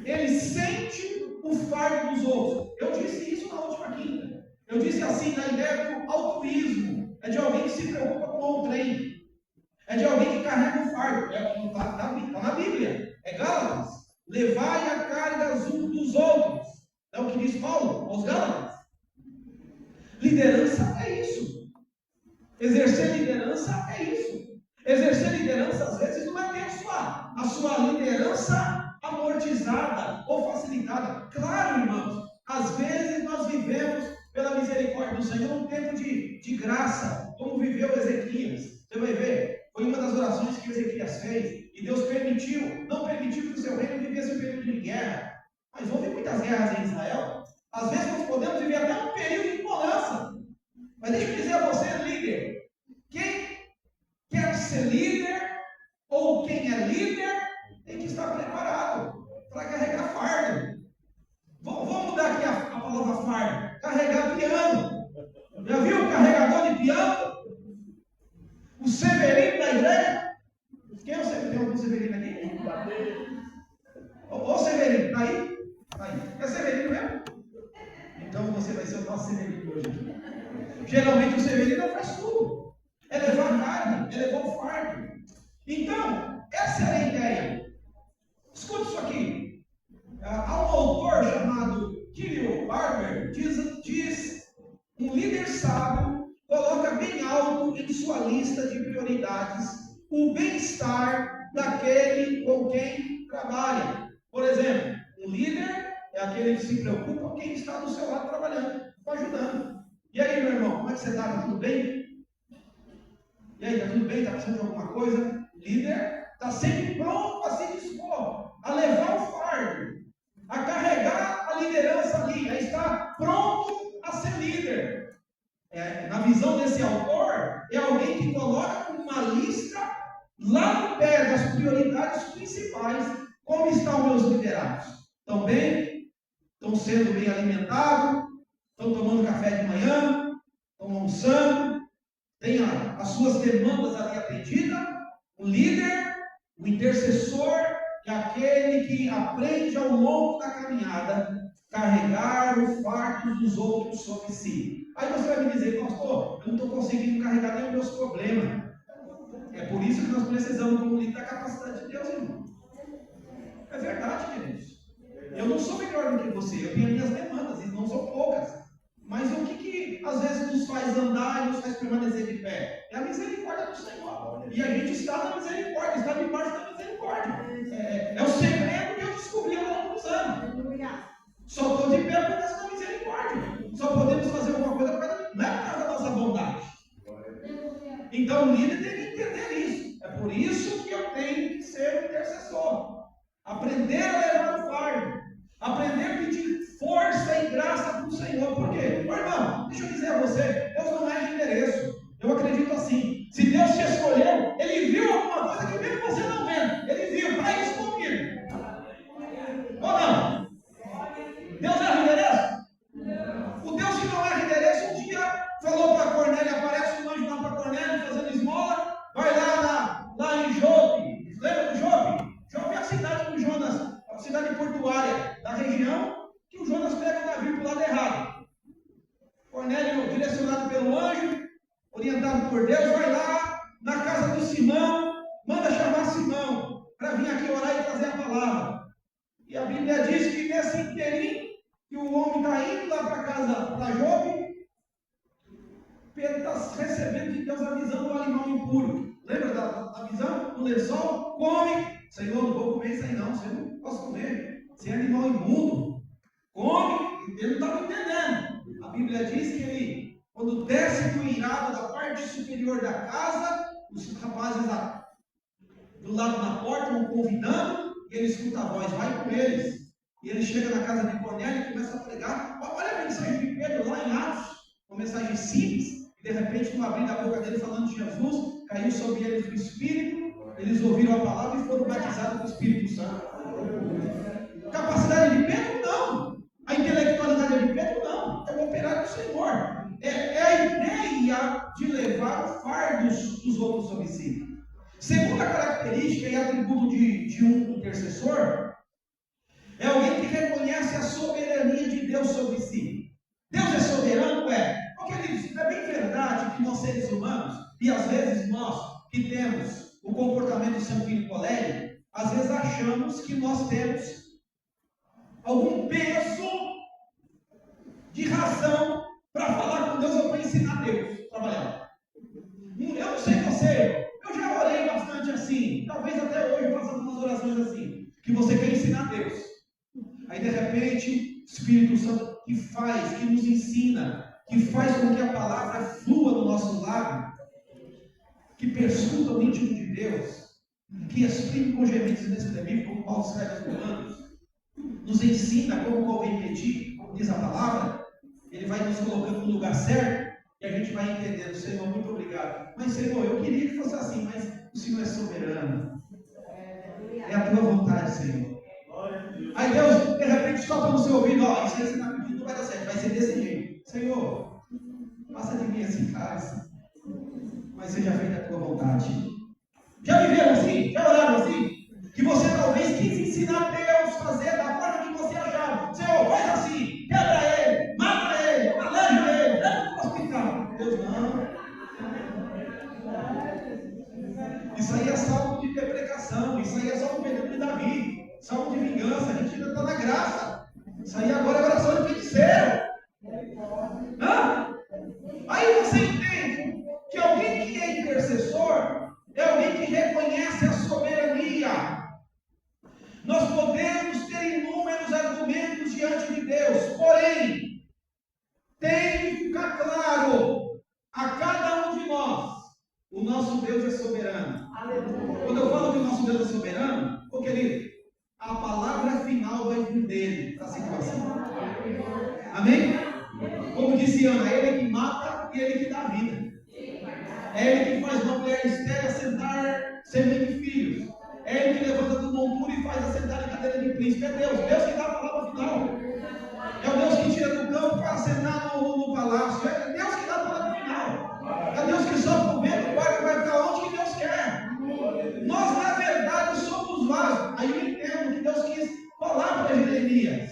Ele sente o fardo dos outros. Eu disse isso na última quinta. Eu disse assim, na ideia do altruísmo. É de alguém que se preocupa com o trem. É de alguém que carrega o fardo. Está na Bíblia. É Gálatas. Levai a carga uns dos outros. É o que diz Paulo aos Gálatas. Liderança é isso. Exercer liderança é isso. Exercer liderança, às vezes, não é ter a sua liderança amortizada ou facilitada. Claro, irmãos, às vezes nós vivemos pela misericórdia do Senhor um tempo de graça, como viveu Ezequias. Você vai ver, foi uma das orações que Ezequias fez, e Deus não permitiu que o seu reino vivesse um período de guerra. Mas houve muitas guerras em Israel. Às vezes nós podemos viver até um período de bonança. Mas deixa eu dizer a você, líder, quem quer ser líder, ou quem é líder, tem que estar preparado para carregar fardo. Vamos mudar aqui a palavra fardo. Carregar piano. Já viu o carregador de piano? O Severino da igreja? Quem é o Severino? Tem algum Severino aqui? Ô Severino, tá aí? Tá aí. É Severino mesmo? Então você vai ser o nosso Severino hoje aqui. Geralmente o Severino faz tudo. É levar carne, é levar o fardo. Então, essa é a ideia. Escuta isso aqui. Há um autor chamado Kirill Barber, diz um líder sábio coloca bem alto em sua lista de prioridades o bem-estar daquele com quem trabalha. Por exemplo, um líder é aquele que se preocupa com quem está do seu lado trabalhando, ajudando. E aí, meu irmão, como é que você está? Está tudo bem? E aí, está tudo bem? Está precisando de alguma coisa? Líder está sempre pronto a se dispor, a levar o fardo, a carregar a liderança ali, a estar pronto a ser líder. Na visão desse autor, é alguém que coloca uma lista lá no pé das prioridades principais. Como estão meus liderados? Estão bem? Estão sendo bem alimentados? Estão tomando café de manhã? Estão almoçando? Tem as suas demandas ali atendidas? O líder, o intercessor, é aquele que aprende ao longo da caminhada carregar o fardo dos outros sobre si. Aí você vai me dizer, pastor, eu não estou conseguindo carregar nem os meus problemas. É por isso que nós precisamos, como líder, da capacidade de Deus, irmão. É verdade, queridos. Eu não sou melhor do que você, eu tenho minhas demandas, e não são poucas. Mas o que às vezes nos faz andar e nos faz permanecer de pé? É a misericórdia do Senhor. E a gente está na misericórdia, está debaixo da misericórdia. É o segredo que eu descobri ao longo dos anos. Só estou de pé por causa da misericórdia. Só podemos fazer alguma coisa não é por causa da nossa bondade. Então o líder tem que entender isso. É por isso que eu tenho que ser um intercessor. Aprender a levar o fardo. Aprender a pedir força e graça para o Senhor. Por quê? Meu irmão, deixa eu dizer a você, Deus não é de endereço. Eu acredito assim. Se Deus te escolheu, Ele viu alguma coisa que mesmo você não vê. Ele viu para isso comigo. Ou não? Deus é endereço? O Deus que não é endereço, um dia falou para Cornélio, aparece um anjo lá para Cornélio fazendo esmola, vai lá em Jope. Lembra do Jope? Jope é a cidade do Jonas, a cidade portuária da região, que o Jonas pega o navio para o lado errado. Cornélio, direcionado pelo anjo, orientado por Deus, vai lá na casa do Simão, manda chamar Simão para vir aqui orar e trazer a palavra. E a Bíblia diz que nesse inteirinho que o homem está indo lá para casa, para Jope, Pedro está recebendo de Deus a visão do animal impuro. Lembra da visão? O lençol, come. Senhor, não vou comer isso aí não, Senhor, não posso comer. Você é animal imundo. Come. Ele não estava entendendo. A Bíblia diz que ele, quando desce do eirado da parte superior da casa, os rapazes do do lado da porta, o convidando, e ele escuta a voz, vai com eles. E ele chega na casa de Cornélio e começa a pregar. Olha a mensagem de Pedro lá em Atos, uma mensagem simples, e de repente, no abrir da boca dele falando de Jesus, caiu sobre eles o Espírito, eles ouviram a palavra e foram batizados com o Espírito Santo. Capacidade de Pedro, não. A intelectualidade de Pedro, não. É o operário do Senhor. É a ideia de levar o fardo dos outros sobre si. Segunda característica e atributo de um intercessor é alguém que reconhece a soberania de Deus sobre si. Deus é soberano? É. Porque, queridos, é bem verdade que nós seres humanos, e às vezes nós que temos o comportamento sanguíneo colérico, às vezes achamos que nós temos algum peso de razão para falar com Deus ou para ensinar Deus a trabalhar. Eu não sei você, eu já orei bastante assim, talvez até hoje faça algumas orações assim, que você quer ensinar Deus. Aí de repente, o Espírito Santo que faz, que nos ensina, que faz com que a palavra flua do nosso lábio, que perscruta o íntimo de Deus, que exprime com gemidos inexprimíveis, como Paulo escreve aos Romanos, nos ensina como convém pedir, como diz a palavra, ele vai nos colocando no lugar certo, e a gente vai entendendo, Senhor, muito obrigado. Mas Senhor, eu queria que fosse assim, mas o Senhor é soberano. É a tua vontade, Senhor. Aí Deus, de repente, sopra no seu ouvido, ó, isso aí você está pedindo, não vai dar certo, vai ser desse jeito. Senhor, passa de mim esse cálice, mas seja feita a tua vontade. Já viveram assim? Já oraram assim? Que você talvez quis ensinar Deus a fazer da forma que você achava. Senhor, faz assim, quebra ele, mata ele, aleja ele, leva para o hospital. Deus, não. Isso aí é salmo de deprecação, isso aí é salmo de período de Davi, salmo de vingança, a gente ainda está na graça. Isso aí agora é oração de feiticeiro. Hã? Aí você entende que alguém que é intercessor é alguém que reconhece a soberania. Nós podemos ter inúmeros argumentos diante de Deus, porém, tem que ficar claro a cada um de nós, o nosso Deus é soberano. Aleluia. Quando eu falo que o nosso Deus é soberano, querido, a palavra final vai vir dele para a situação. Amém? Como disse Ana, ele é que mata e ele que dá vida. É ele que faz uma mulher estéril assentar semente de filhos. É ele que levanta do monturo e faz assentar em cadeira de príncipe. É Deus, Deus que dá a palavra final. É o Deus que tira do campo para assentar no palácio. É Deus que dá a palavra final. É Deus que sopra o vento, o barco vai para onde que Deus quer. Nós, na verdade, somos vasos. Aí eu entendo que Deus quis falar para Jeremias.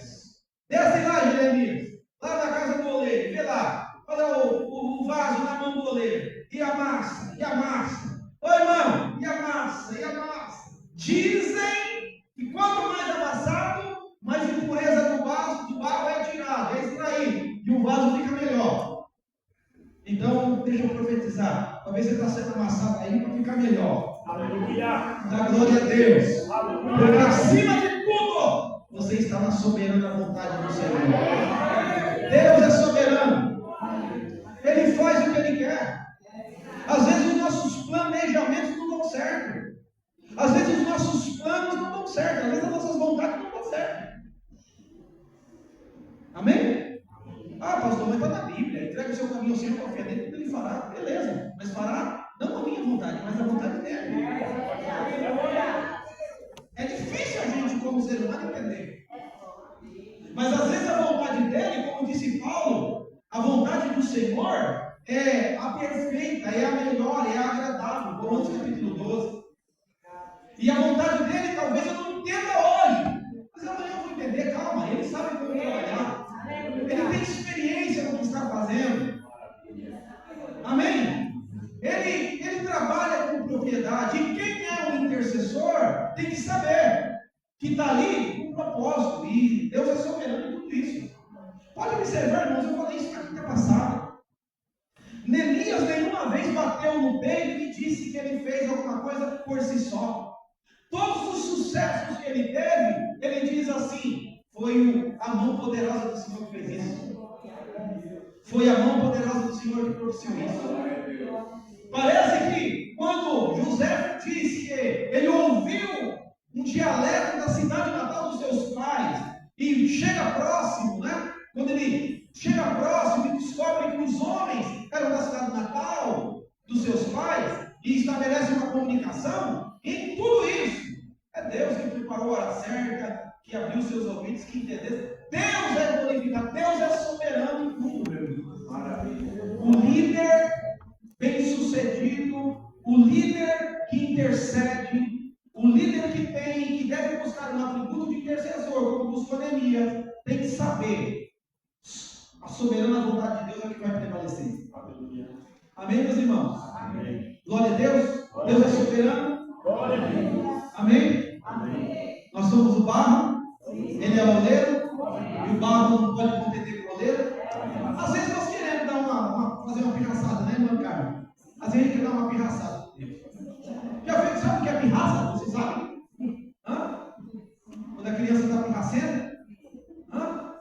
Desce lá, Jeremias. Lá na casa do oleiro, vê lá. Olha o vaso na mão do oleiro. E a massa, e a massa. Ô irmão, e a massa, e a massa. Dizem que quanto mais amassado, mais impureza do barro é tirada, é extraído. E o vaso fica melhor. Então, deixa eu profetizar. Talvez você está sendo amassado aí para ficar melhor. Aleluia. Dá glória a Deus. Aleluia. Porque acima de tudo, você está na soberana vontade do Senhor. Deus é soberano. Ele faz o que Ele quer. Às vezes os nossos planejamentos não dão certo. Às vezes os nossos planos não dão certo. Às vezes as nossas vontades não dão certo. Amém? Ah, pastor, mas está na Bíblia. Entrega o seu caminho ao Senhor, confia nele, que Ele fará. Beleza. Mas fará não a minha vontade, mas a vontade dele. É difícil a gente, como ser humano, entender. Mas às vezes a vontade dele, como disse Paulo, a vontade do Senhor é a perfeita, é a melhor, é a agradável. Romanos capítulo 12. E a vontade dele talvez eu não entenda hoje, mas amanhã eu vou entender. Calma, ele sabe como trabalhar. Ele tem experiência no que está fazendo. Amém? Ele trabalha com propriedade. E quem é o intercessor tem que saber que está ali com um propósito. E Deus é soberano em tudo isso. Pode observar, irmãos, eu falei isso na quinta passada. Neemias nenhuma vez bateu no peito e disse que ele fez alguma coisa por si só. Todos os sucessos que ele teve, ele diz assim: foi a mão poderosa do Senhor que fez isso. Foi a mão poderosa do Senhor que propiciou isso. Parece que quando José disse que ele ouviu seus ouvidos que entendessem. Deus é glorificado, Deus é soberano em tudo, meu irmão. Maravilha. O líder bem-sucedido, o líder que intercede, o líder que deve buscar um atributo de intercessor, como buscou Neemias, tem que saber a soberana vontade de Deus é que vai prevalecer. Aleluia. Amém, meus irmãos? Amém. Glória a Deus. Deus é soberano. Glória a Deus. Amém? Amém. Nós somos o barro, ele é o oleiro, e o barro não pode contender com o oleiro. Às vezes nós queremos dar fazer uma pirraçada, né, irmã Carmen? Às vezes a gente quer dar uma pirraçada. Sabe o que é pirraça? Você sabe? Hã? Quando a criança está pirracendo? Hã?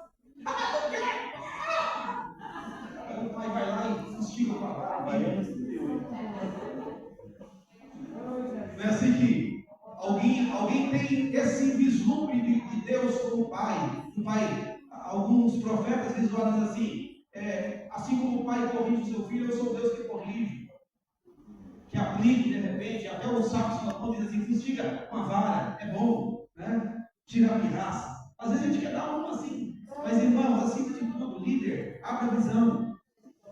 Aí o pai vai lá e instiga para lá. Não é assim que alguém tem esse vislumbre de Deus como pai. Alguns profetas visualizam assim, assim como o pai corrige o seu filho, eu sou Deus que corrige. Que aplique de repente, até o sábio Salomão diz assim, fustiga com a vara, é bom, né? Tira a pirraça. Às vezes a gente quer dar uma assim, mas irmãos, acima de tudo, líder, abra a visão.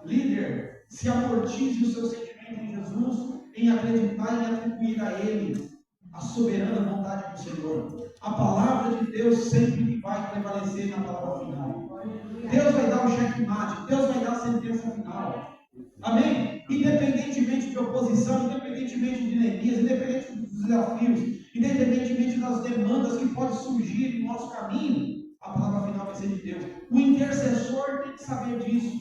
Líder, se amortize o seu sentimento em Jesus, em acreditar e atribuir a Ele a soberana vontade do Senhor. A palavra de Deus sempre vai prevalecer na palavra final. Deus vai dar o checkmate, Deus vai dar a sentença final. Amém? Independentemente de oposição, independentemente de Neemias, independente dos desafios, independentemente das demandas que podem surgir no nosso caminho, a palavra final vai ser de Deus. O intercessor tem que saber disso.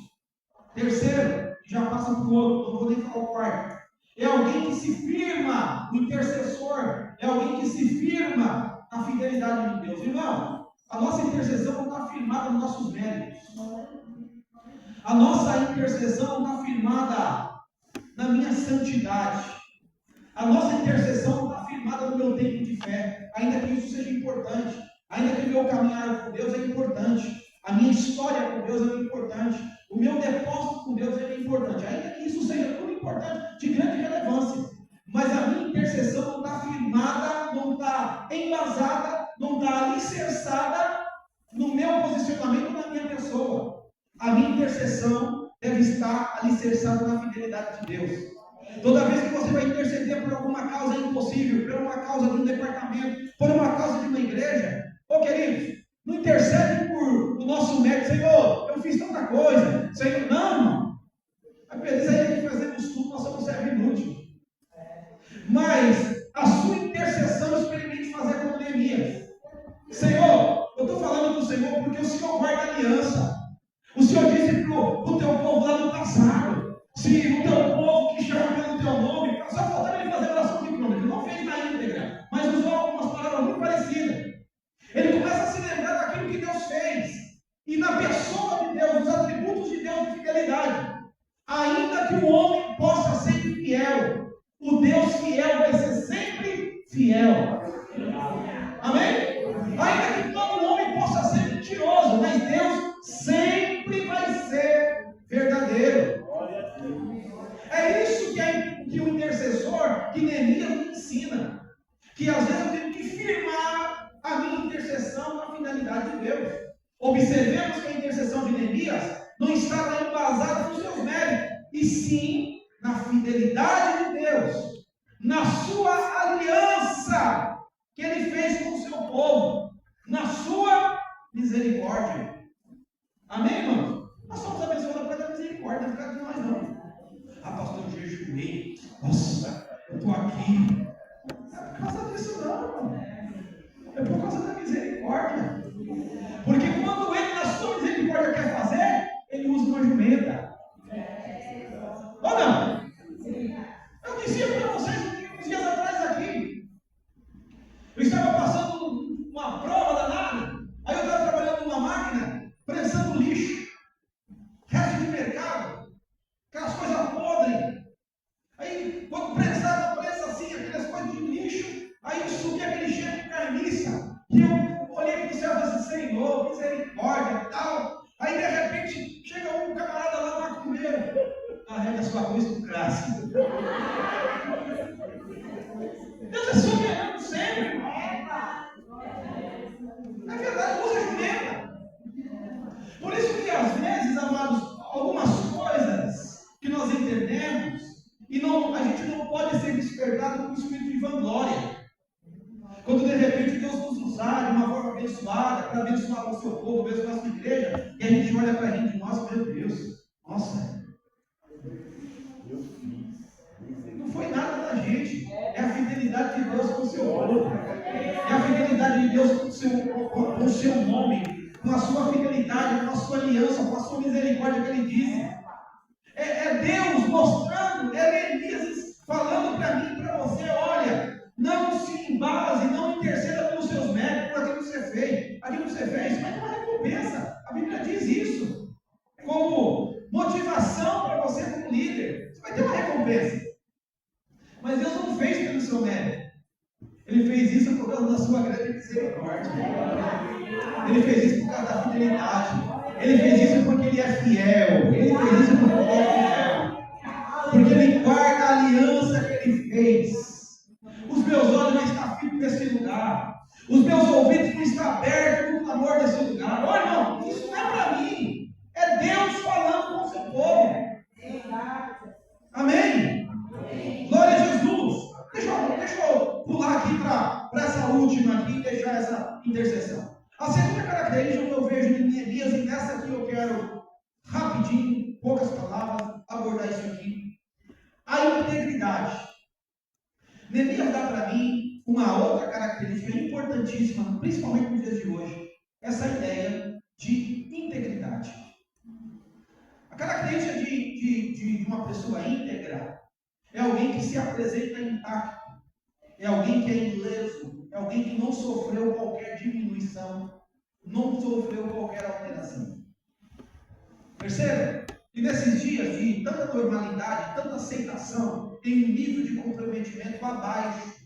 Terceiro, já passa para o outro, não vou nem falar o quarto. É alguém que se firma, o intercessor é alguém que se firma na fidelidade de Deus. Irmão, a nossa intercessão não está firmada nos nossos méritos. A nossa intercessão não está firmada na minha santidade. A nossa intercessão não está firmada no meu tempo de fé, ainda que isso seja importante, ainda que o meu caminhar com Deus é importante, a minha história com Deus é importante, o meu depósito com Deus é importante, ainda que isso seja tudo importante, de grande relevância, mas a minha intercessão não está firmada, não está embasada, não está alicerçada no meu posicionamento, na minha pessoa. A minha intercessão deve estar alicerçada na fidelidade de Deus. Toda vez que você vai interceder por alguma causa impossível, por uma causa de um departamento, por uma causa de uma igreja, queridos, não intercede por o nosso mérito, Senhor, eu fiz tanta coisa, Senhor, não. Aí diz aí que fazemos tudo, nós somos servo inútil. Mas a sua intercessão experimente fazer como Neemias. Senhor, eu estou falando com o Senhor porque o Senhor guarda aliança. O Senhor disse para o teu povo lá no passado, se o teu povo que chama pelo teu nome, só faltava ele fazer oração de crônica, ele não fez na íntegra, mas usou algumas palavras muito parecidas. Ele começa a se lembrar daquilo que Deus fez, e na pessoa de Deus, nos atributos de Deus de fidelidade, ainda que o homem possa ser fiel, o Deus fiel vai ser sempre fiel. Amém? Ainda que todo homem possa ser mentiroso, mas Deus sempre vai ser verdadeiro. É isso que o intercessor, que Neemias me ensina. Que às vezes eu tenho que firmar a minha intercessão na finalidade de Deus. Observemos que a intercessão de Neemias não estava embasada nos seus méritos, e sim na fidelidade de Deus, na sua aliança que ele fez com o seu povo, na sua misericórdia. Amém, irmãos? Nós somos abençoados por causa da misericórdia, não é por causa de nós, não. Ah, pastor, eu jejuei. Nossa, eu estou aqui. Não é por causa disso, não, irmão. É por causa da misericórdia. Porque quando ele, na sua misericórdia, quer fazer, ele usa uma jumenta. Ou não? Eu dizia para vocês uns dias atrás aqui. Eu estava passando uma prova danada. Aí eu estava trabalhando numa máquina, prensando lixo, resto de mercado, aquelas coisas podres. Aí, quando prensava, prensa assim, aquelas coisas de lixo, aí subia aquele cheiro Quando de repente Deus nos usar de uma forma abençoada, para abençoar o seu povo, abençoar a sua igreja, e a gente olha para a gente e nossa, meu Deus, nossa, não foi nada da gente, é a fidelidade de Deus com o seu povo, é a fidelidade de Deus com o seu nome, com a sua fidelidade, com a sua aliança, com a sua misericórdia que Ele disse. É Deus mostrando, é Elias falando para mim e para você: olha, não se embase, não interceda pelos seus méritos, por aquilo que você fez. Aquilo que você fez vai ter uma recompensa. A Bíblia diz isso como motivação para você como líder. Você vai ter uma recompensa. Mas Deus não fez pelo seu mérito. Ele fez isso por causa da sua grande misericórdia. Ele fez isso por causa da fidelidade. Ele fez isso porque Ele é fiel. Ele fez isso porque Ele é fiel. Porque Ele guarda a aliança que Ele fez. Os meus olhos não estão fixos nesse lugar. Os meus ouvidos não estão abertos no clamor desse lugar. Olha, irmão, isso não é para mim. É Deus falando com o seu povo. Amém? Glória a Jesus. Deixa eu pular aqui para essa última aqui e deixar essa intercessão. A segunda característica que eu vejo em Neemias, e nessa aqui eu quero rapidinho, poucas palavras, abordar isso aqui. A integridade. Neemias dá para mim uma outra característica importantíssima, principalmente nos dias de hoje, essa ideia de integridade. A característica de uma pessoa íntegra é alguém que se apresenta intacto, é alguém que é ileso, é alguém que não sofreu qualquer diminuição, não sofreu qualquer alteração. Perceba que nesses dias de tanta normalidade, tanta aceitação, tem um nível de comprometimento abaixo.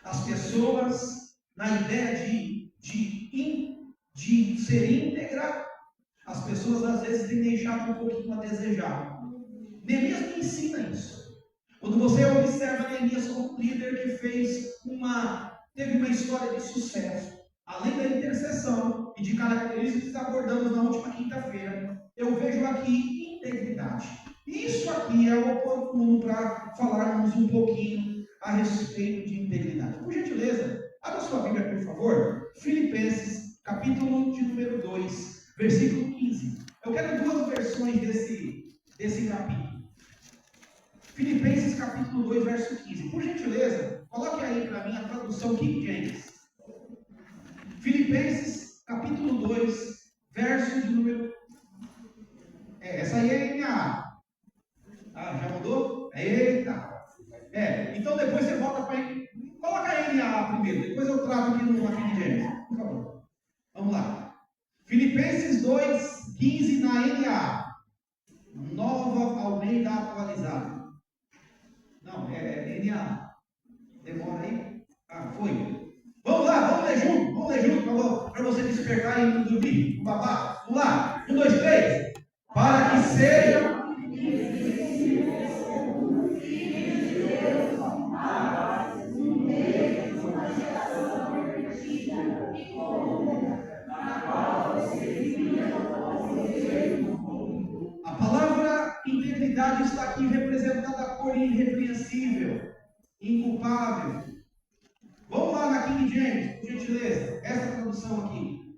As pessoas, na ideia de ser íntegra, as pessoas às vezes têm deixado um pouquinho a desejar. Neemias me ensina isso. Quando você observa Neemias como líder que teve uma história de sucesso, além da intercessão e de características que abordamos na última quinta-feira, eu vejo aqui integridade. Isso aqui é oportuno para falarmos um pouquinho a respeito de integridade. Por gentileza, abra sua Bíblia, por favor. Filipenses, capítulo de número 2, versículo 15. Eu quero duas versões desse capítulo. Filipenses capítulo 2, verso 15. Por gentileza, coloque aí para mim a tradução King James. Filipenses capítulo 2, verso de número... essa aí é NA. Ah, já mudou? Eita! Então depois você volta para aí. Coloca a NA primeiro, depois eu trago aqui no King James. Por favor. Vamos lá. Filipenses 2, 15 na NA. Nova Almeida atualizada. Não, é NA. Demora aí? Ah, foi. Vamos lá, vamos ler junto, para você despertar e não dormir. Babá. Vamos lá. 1, 2, 3. Para que sejam a palavra integridade está aqui representada por irrepreensível, inculpável. Vamos lá na King James, por gentileza. Essa tradução aqui.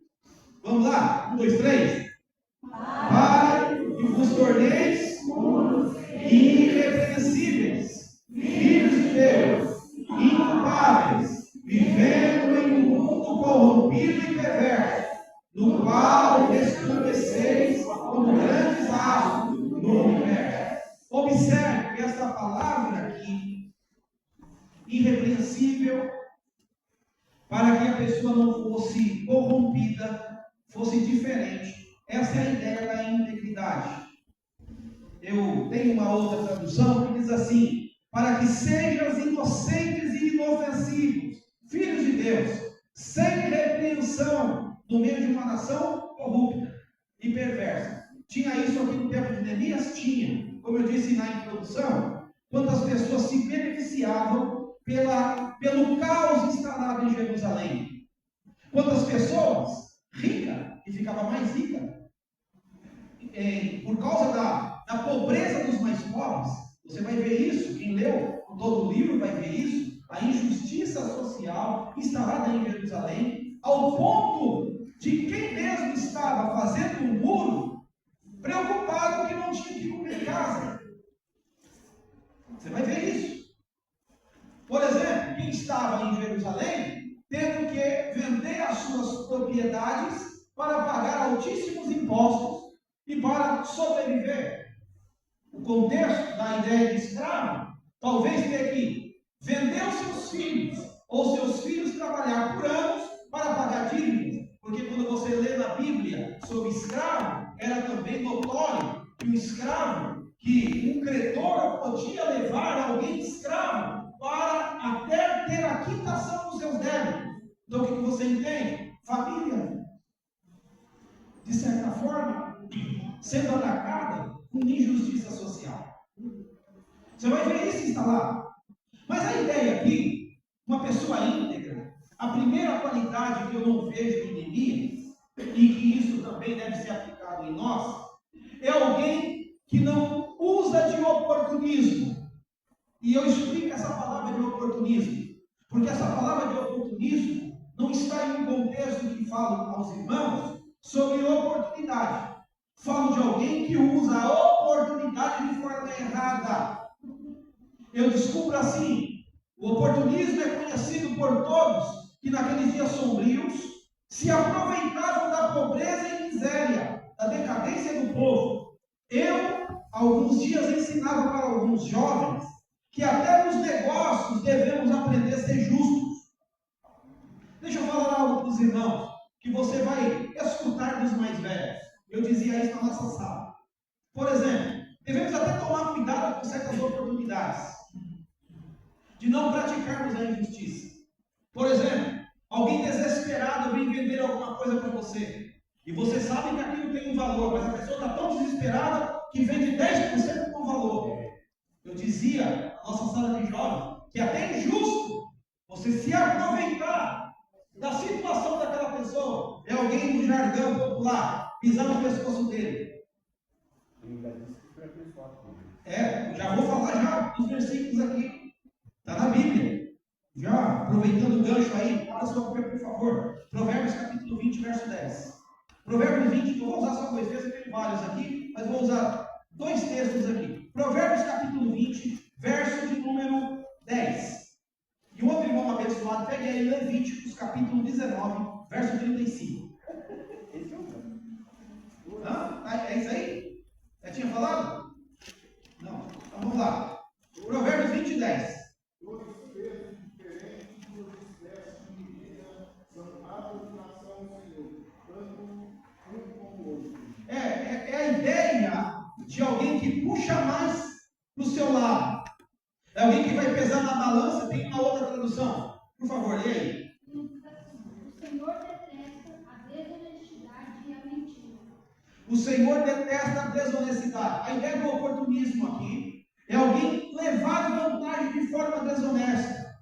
Vamos lá? 1, 2, 3. Para que vos torneis irrepreensíveis, filhos de Deus, inculpáveis, vivendo em um mundo corrompido e perverso, no qual resplandeceis como grandes astros no universo. Observe que essa palavra aqui, irrepreensível, para que a pessoa não fosse corrompida, fosse diferente. Essa é a ideia da integridade. Eu tenho uma outra tradução que diz assim: para que sejam inocentes e inofensivos, filhos de Deus, sem repreensão, no meio de uma nação corrupta e perversa. Tinha isso aqui no tempo de Neemias? Tinha. Como eu disse na introdução, quantas pessoas se beneficiavam pelo caos instalado em Jerusalém. Quantas pessoas ricas, e ficava mais rica, por causa da pobreza dos mais pobres. Você vai ver isso, quem leu todo o livro vai ver isso, a injustiça social instalada Jerusalém, tendo que vender as suas propriedades para pagar altíssimos impostos e para sobreviver. O contexto da ideia de escravo, talvez tenha que vender os seus filhos, ou seus filhos trabalhar por anos para pagar dívidas. Porque quando você lê na Bíblia sobre escravo, era também notório que o escravo, que um credor podia levar alguém escravo para até ter a quitação dos seus débitos. Então o que você entende? Família, de certa forma, sendo atacada com injustiça social. Você vai ver isso instalado. Mas a ideia aqui, uma pessoa íntegra, a primeira qualidade que eu não vejo em Neemias, e que isso também deve ser aplicado em nós, é alguém que não usa de oportunismo. E eu explico essa palavra de oportunismo, porque essa palavra de oportunismo não está em um contexto que falo aos irmãos sobre oportunidade. Falo de alguém que usa a oportunidade de forma errada. Eu descubro assim, o oportunismo é conhecido por todos que naqueles dias sombrios se aproveitavam da pobreza e miséria, da decadência do povo. Eu, alguns dias, ensinava para alguns jovens que até nos negócios devemos aprender a ser justos. Deixa eu falar algo para os irmãos, que você vai escutar dos mais velhos. Eu dizia isso na nossa sala. Por exemplo, devemos até tomar cuidado com certas oportunidades de não praticarmos a injustiça. Por exemplo, alguém desesperado vem vender alguma coisa para você, e você sabe que aquilo tem um valor, mas a pessoa está tão desesperada que vende 10% com valor. Eu dizia na nossa sala de jovens que até é injusto você se aproveitar da situação daquela pessoa. É alguém do jargão popular, pisar no pescoço dele. Já vou falar já dos versículos aqui. Está na Bíblia. Já aproveitando o gancho aí, abra sua Bíblia, por favor. Provérbios capítulo 20, verso 10. Provérbios 20, eu vou usar só dois textos, tem vários aqui, mas vou usar dois textos aqui. Provérbios capítulo 20, verso de número 10. E o outro irmão abençoado, pegue aí Levíticos capítulo 19, verso 35. É isso aí? Já tinha falado? Não. Então vamos lá. Provérbios 20, 10. É a ideia de alguém que puxa mais para o seu lado. É alguém que vai pesar na balança. Tem uma outra tradução. Por favor, lê aí. O Senhor detesta a desonestidade e a mentira. O Senhor detesta a desonestidade. A ideia do oportunismo aqui é alguém levar vantagem de forma desonesta.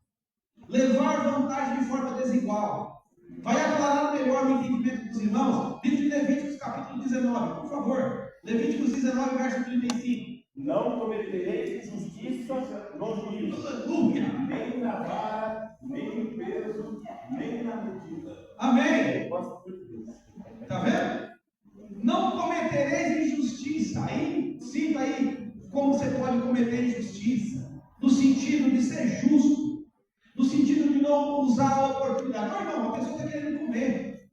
Levar vantagem de forma desigual. Vai aclarar melhor o entendimento dos irmãos? Livro de Levíticos capítulo 19, por favor. Levíticos 19, verso 35. Não cometereis injustiça no juízo. Aleluia. Nem na vara, nem no peso, nem na medida. Amém. Está Está vendo? Não cometereis injustiça. Aí, cita aí como você pode cometer injustiça. No sentido de ser justo. No sentido de não usar a oportunidade. Não, irmão, a pessoa está querendo comer.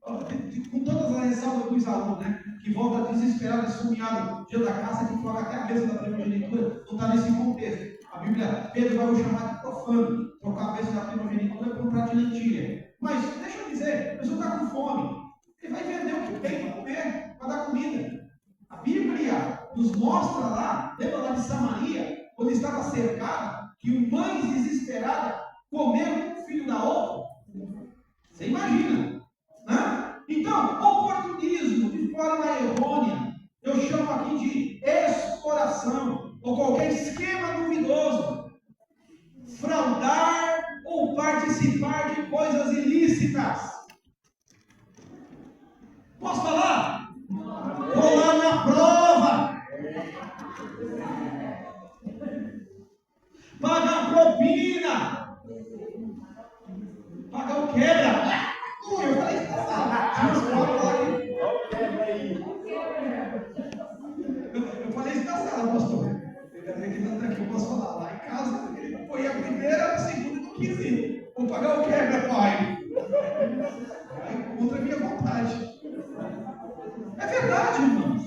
Com todas as ressalvas dos alunos, né? Que volta desesperado, esfomeado, dia da caça, que coloca até a mesa da primogenitura. Não está nesse contexto. A Bíblia, Pedro vai o chamar de profano. Trocar a mesa da primogenitura por um prato de lentilha. Mas, deixa eu dizer, a pessoa está com fome. Ele vai vender o que tem para comer, para dar comida. A Bíblia nos mostra lá, lembra lá de Samaria, quando estava cercada, que mães desesperadas comeram o filho da outra. Você imagina, né? Então, oportunismo de forma errônea, eu chamo aqui de exploração, ou qualquer esquema duvidoso, fraudar ou participar de coisas ilícitas. Posso falar? Vou lá na prova. Pagar propina. Pagar o quebra. Eu falei isso na sala. Eu falei isso na sala, pastor. Ainda bem que não está aqui, eu posso falar. Lá em casa, ele põe a primeira, a segunda e não quis ir. Vou pagar o quebra. verdade, irmãos.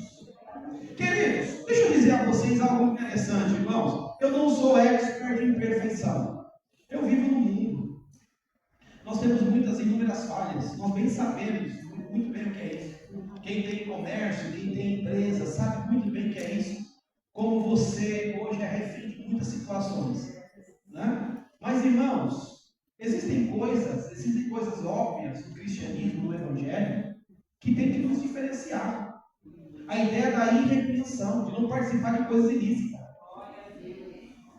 Queridos, deixa eu dizer a vocês algo interessante, irmãos. Eu não sou expert em perfeição. Eu vivo no mundo. Nós temos inúmeras falhas. Nós bem sabemos muito bem o que é isso. Quem tem comércio, quem tem empresa, sabe muito bem o que é isso. Como você hoje é refém de muitas situações. Né? Mas, irmãos, existem coisas óbvias do cristianismo, do evangelho, que tem que nos diferenciar. A ideia da irrepreensão, de não participar de coisas ilícitas,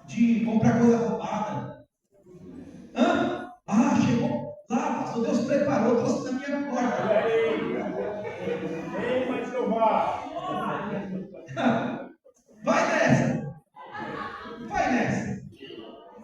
de comprar coisa roubada. Chegou lá, pastor, Deus preparou, trouxe na minha porta. Vem mais louvar. Vai nessa.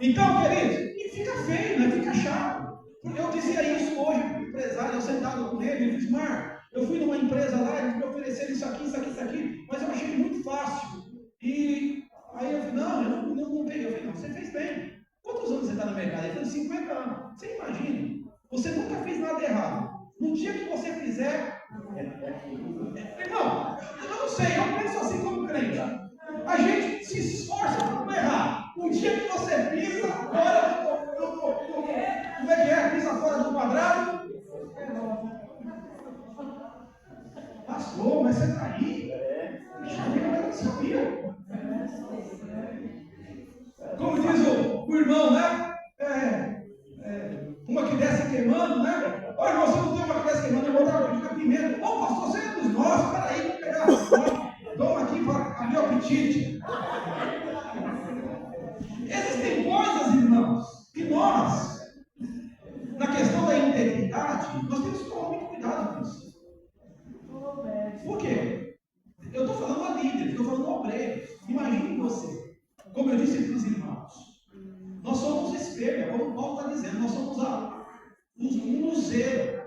Então, queridos, e fica feio, né? Fica chato. Eu dizia isso hoje para o empresário, eu sentado com ele, ele disse, Marcos, eu fui numa empresa lá, eles me ofereceram isso aqui, mas eu achei muito fácil. E aí eu falei, não, eu não peguei. Eu falei, não, você fez bem. Quantos anos você está no mercado? Ele falou, 50 anos. Você imagina, você nunca fez nada errado. No dia que você fizer... Irmão, eu não sei, eu penso assim como crente. A gente se esforça para não errar. O dia que você pisa fora do... Como é que é? Pisa fora do quadrado? Pastor, mas você está aí? Eu não sabia. Como diz o irmão, né? Uma que desce queimando, né? Olha, irmão, você não tem uma que desce queimando, eu vou dar uma pimenta. Ô, pastor, você é dos nossos, peraí, vou pegar. Toma aqui para abrir o apetite. Existem coisas, irmãos, que nós, na questão da integridade, nós temos que tomar muito cuidado com isso. Por quê? Eu estou falando a líderes, estou falando a obreiros. Imagine você, como eu disse para os irmãos, nós somos espelho, como Paulo está dizendo, nós somos um luzeiro.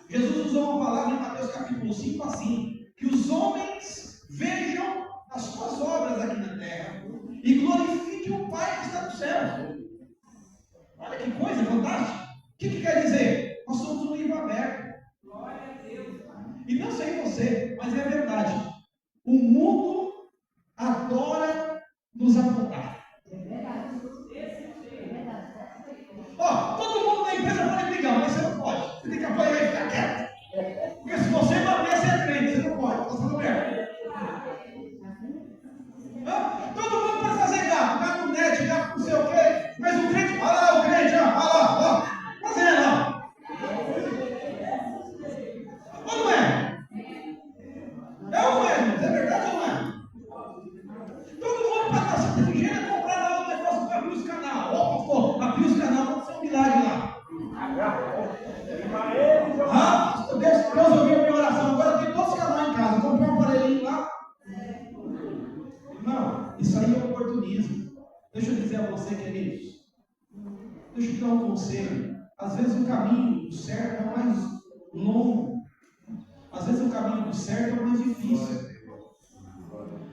Jesus usou uma palavra em Mateus capítulo 5 assim, que os homens vejam as suas obras aqui na terra e glorifiquem o Pai que está no céu. Olha que coisa fantástica. O que quer dizer? Nós somos um livro aberto. Glória a Deus. E não sei você, mas é verdade. O mundo adora nos apontar. É verdade. Todo mundo na empresa pode brigar, mas você não pode. Você tem que apoiar e ficar quieto. Porque se você bater, você é crente, você não pode. Você não perde. Todo mundo pode fazer gato no net, gato não sei o quê, mas o crente, olha lá o crente, olha lá, fazendo lá. Ou não é? É ou não é, irmãos? É verdade ou não é? Todo mundo pode estar se dirigindo a comprar lá um negócio para abrir os canal. Pastor, abrir os canal pode ser um milagre lá. Deus ouviu a minha oração. Agora tem todos os canais em casa. Comprei um aparelhinho lá. Irmão, isso aí é oportunismo. Deixa eu dizer a você, queridos. Deixa eu te dar um conselho. Às vezes o caminho do certo é o mais longo. Às vezes o caminho do certo é o mais difícil.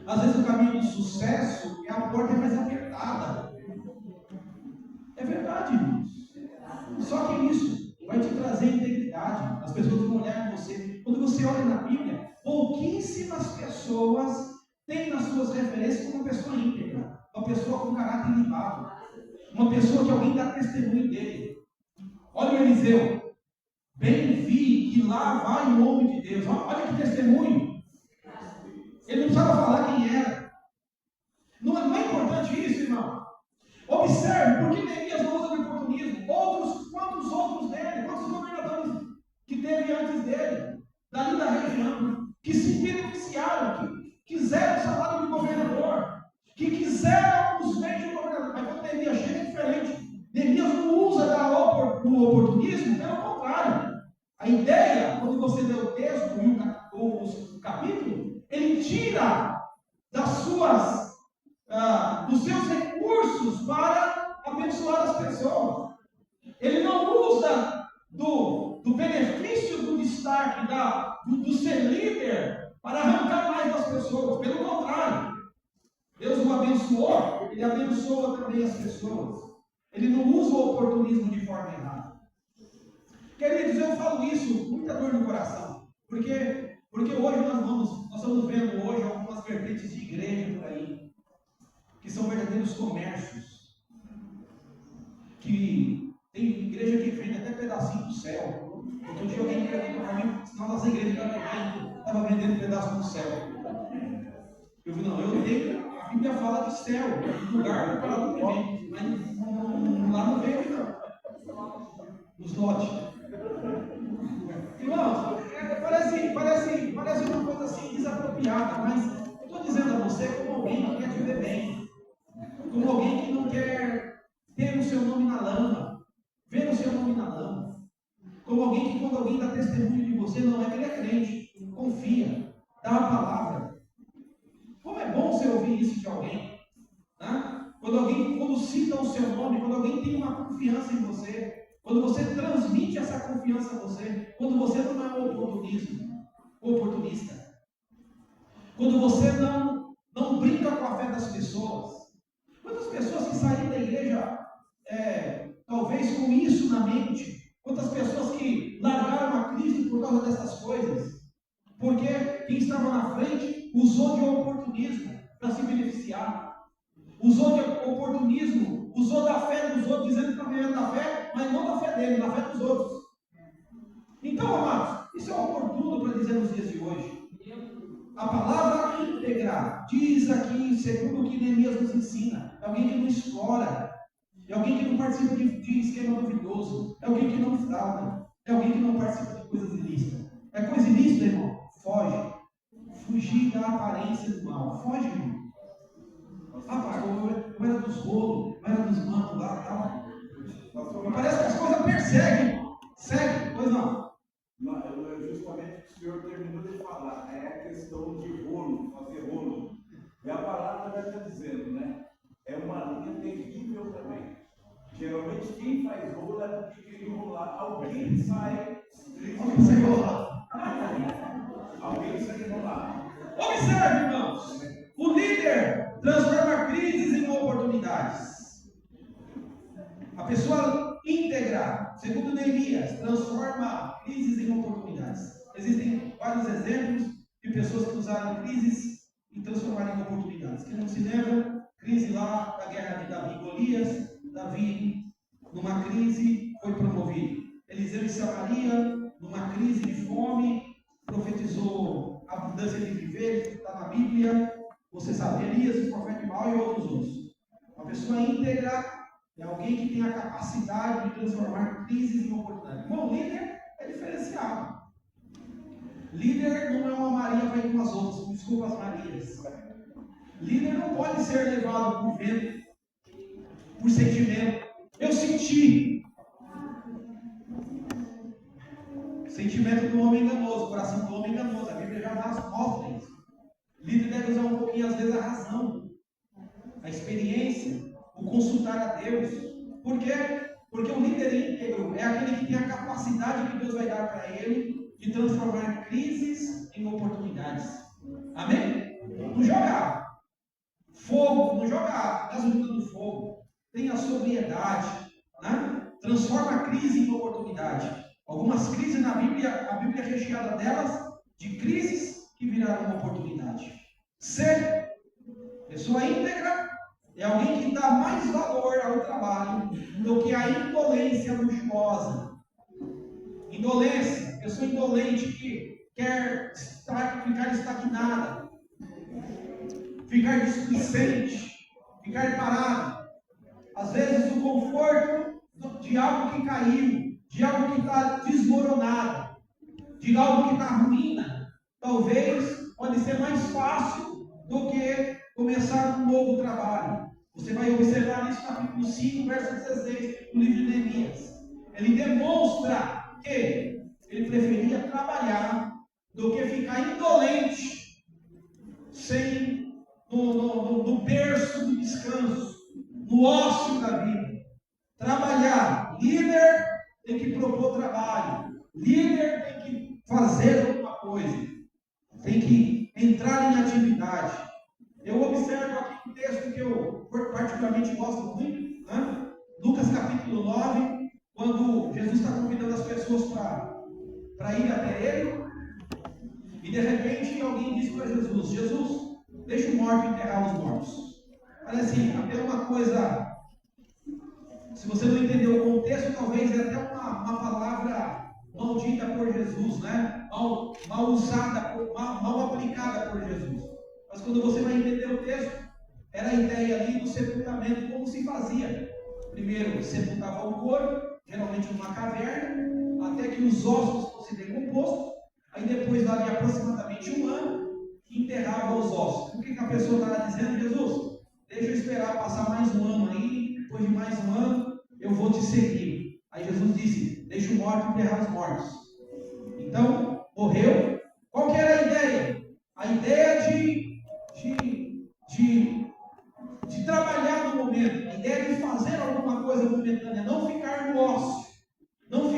Às vezes o caminho do sucesso é a porta mais apertada. É verdade, irmãos. Só que isso vai te trazer integridade. As pessoas vão olhar em você. Quando você olha na Bíblia, pouquíssimas pessoas têm nas suas referências uma pessoa íntegra, uma pessoa com caráter limpado, uma pessoa que alguém dá testemunho dele. Olha o Eliseu. Bem vi que lá vai o homem de Deus. Olha que testemunho. Ele não precisava falar quem era. Não é importante isso, irmão. Observe, porque Neemias não usa o oportunismo. Quantos outros dele, quantos governadores que teve antes dele, dali da região, que se beneficiaram, que quiseram o salário de governador, que quiseram os bens do governador. Mas quando Neemias chega é diferente. Neemias não usa do oportunismo, pelo contrário. A ideia, quando você lê o texto e o capítulo, ele tira dos seus recursos para abençoar as pessoas. Ele não usa do benefício do destaque, do ser líder, para arrancar mais das pessoas. Pelo contrário, Deus o abençoou, ele abençoa também as pessoas. Ele não usa o oportunismo de forma errada. Queridos, eu falo isso com muita dor no coração, porque Porque hoje nós estamos vendo hoje algumas vertentes de igreja por aí, que são verdadeiros comércios, que tem igreja que vende até pedacinho do céu. Outro dia alguém perguntou para mim, senão nossa igreja estava vendendo pedaço do céu. Eu falei, não, eu tenho, a Bíblia fala de céu, de lugar preparado para mim, mas lá não veio não. Os lotes. Irmãos, parece uma coisa assim desapropriada, mas eu estou dizendo a você como alguém que quer viver bem, como alguém que não quer ter o seu nome na lama, ver o seu nome na lama, como alguém que quando alguém dá testemunho de você, não é que ele é crente, confia, dá a palavra. Como é bom você ouvir isso de alguém, né? Quando cita o seu nome, quando alguém tem uma confiança em você, quando você transmite essa confiança a você, quando você não é oportunista, quando você não brinca com a fé das pessoas. Quantas pessoas que saíram da igreja, talvez com isso na mente, quantas pessoas que largaram a Cristo por causa dessas coisas, porque quem estava na frente usou de oportunismo para se beneficiar, usou de oportunismo, usou da fé dos outros, dizendo que está vivendo da fé, mas não da fé dele, da fé dos outros. Então, amados, isso é oportuno para dizer nos dias de hoje. A palavra íntegra diz aqui, segundo o que Neemias nos ensina, é alguém que não explora, é alguém que não participa de esquema duvidoso, é alguém que não frauda, é alguém que não participa de coisas ilícitas. É coisa ilícita, irmão? Foge. Fugir da aparência do mal. Foge, irmão. Eu era dos rolos, eu era dos mantos lá e tal. Parece que as coisas perseguem, irmão. Segue, pois não. Justamente o que o senhor terminou de falar, é a questão de rolo, fazer rolo. E a palavra já está dizendo, né? É uma linha terrível também. Geralmente quem faz rolo é porque quer enrolar. Alguém sai enrolar. Alguém sai enrolar. Observe, irmãos. O líder transforma crises em oportunidades. A pessoa íntegra, segundo Neemias, transforma crises em oportunidades. Existem vários exemplos de pessoas que usaram crises e transformaram em oportunidades. Quem não se lembra, crise lá da guerra de Davi e Golias. Davi, numa crise, foi promovido. Eliseu em Samaria, numa crise de fome, profetizou a abundância de viver, que está na Bíblia. Você sabe, Elias, o profeta de Baal e outros. Uma pessoa íntegra é alguém que tem a capacidade de transformar crises em oportunidades. Bom, líder é diferenciado. Líder não é uma Maria para ir com as outras, desculpa as Marias. Líder não pode ser levado por vento, por sentimento. Eu senti. Sentimento do homem enganoso, coração do homem enganoso. A Bíblia já mostra isso. Líder deve usar um pouquinho, às vezes, a razão, a experiência, o consultar a Deus. Por quê? Porque o líder íntegro é aquele que tem a capacidade que Deus vai dar para ele de transformar crises em oportunidades. Amém? Não joga fogo, não joga gasolina no fogo. Tenha sobriedade, né? Transforma a crise em oportunidade. Algumas crises na Bíblia, a Bíblia é recheada delas de crises que viraram uma oportunidade. Ser pessoa íntegra é alguém que dá mais valor ao trabalho do que a indolência luxuosa. Indolência, pessoa indolente que quer ficar estagnada, ficar displicente, ficar parado. Às vezes o conforto de algo que caiu, de algo que está desmoronado, de algo que está ruína, talvez pode ser mais fácil do que começar um novo trabalho. Você vai observar isso no capítulo 5, verso 16 do livro de Neemias. Ele demonstra que ele preferia trabalhar do que ficar indolente, no berço do descanso, no ócio da vida. Trabalhar. Líder tem que propor trabalho. Líder tem que fazer alguma coisa. Tem que entrar em atividade. Eu observo aqui um texto que eu particularmente gosto muito, né? Lucas capítulo 9, quando Jesus está convidando as pessoas para ir até ele. E de repente alguém diz para Jesus: Jesus, deixa o morto enterrar os mortos. Parece até uma coisa, se você não entendeu o contexto, talvez é até uma palavra maldita por Jesus, né? Mal usada, mal aplicada por Jesus. Mas quando você vai entender o texto, era a ideia ali do sepultamento, como se fazia. Primeiro, sepultava o corpo, geralmente numa caverna, até que os ossos fossem decompostos. Aí depois, lá de aproximadamente um ano, enterrava os ossos. Por que a pessoa estava dizendo: Jesus, deixa eu esperar passar mais um ano aí, depois de mais um ano, eu vou te seguir. Aí Jesus disse: deixa o morto enterrar os mortos. Então, morreu. Qual que era a ideia? A ideia de trabalhar no momento, a ideia de fazer alguma coisa momentânea, não ficar no ócio, não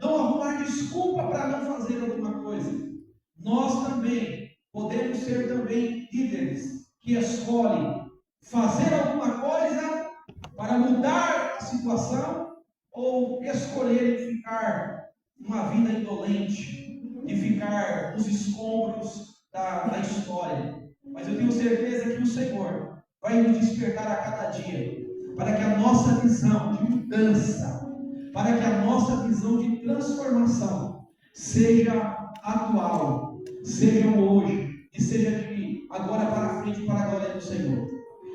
arrumar desculpa para não fazer alguma coisa. Nós também podemos ser também líderes que escolhem fazer alguma coisa para mudar a situação, ou escolherem ficar uma vida indolente, de ficar nos escombros da história. Mas eu tenho certeza que o Senhor vai nos despertar a cada dia, para que a nossa visão de mudança, para que a nossa visão de transformação seja atual, seja hoje, e seja de agora para frente, para a glória do Senhor.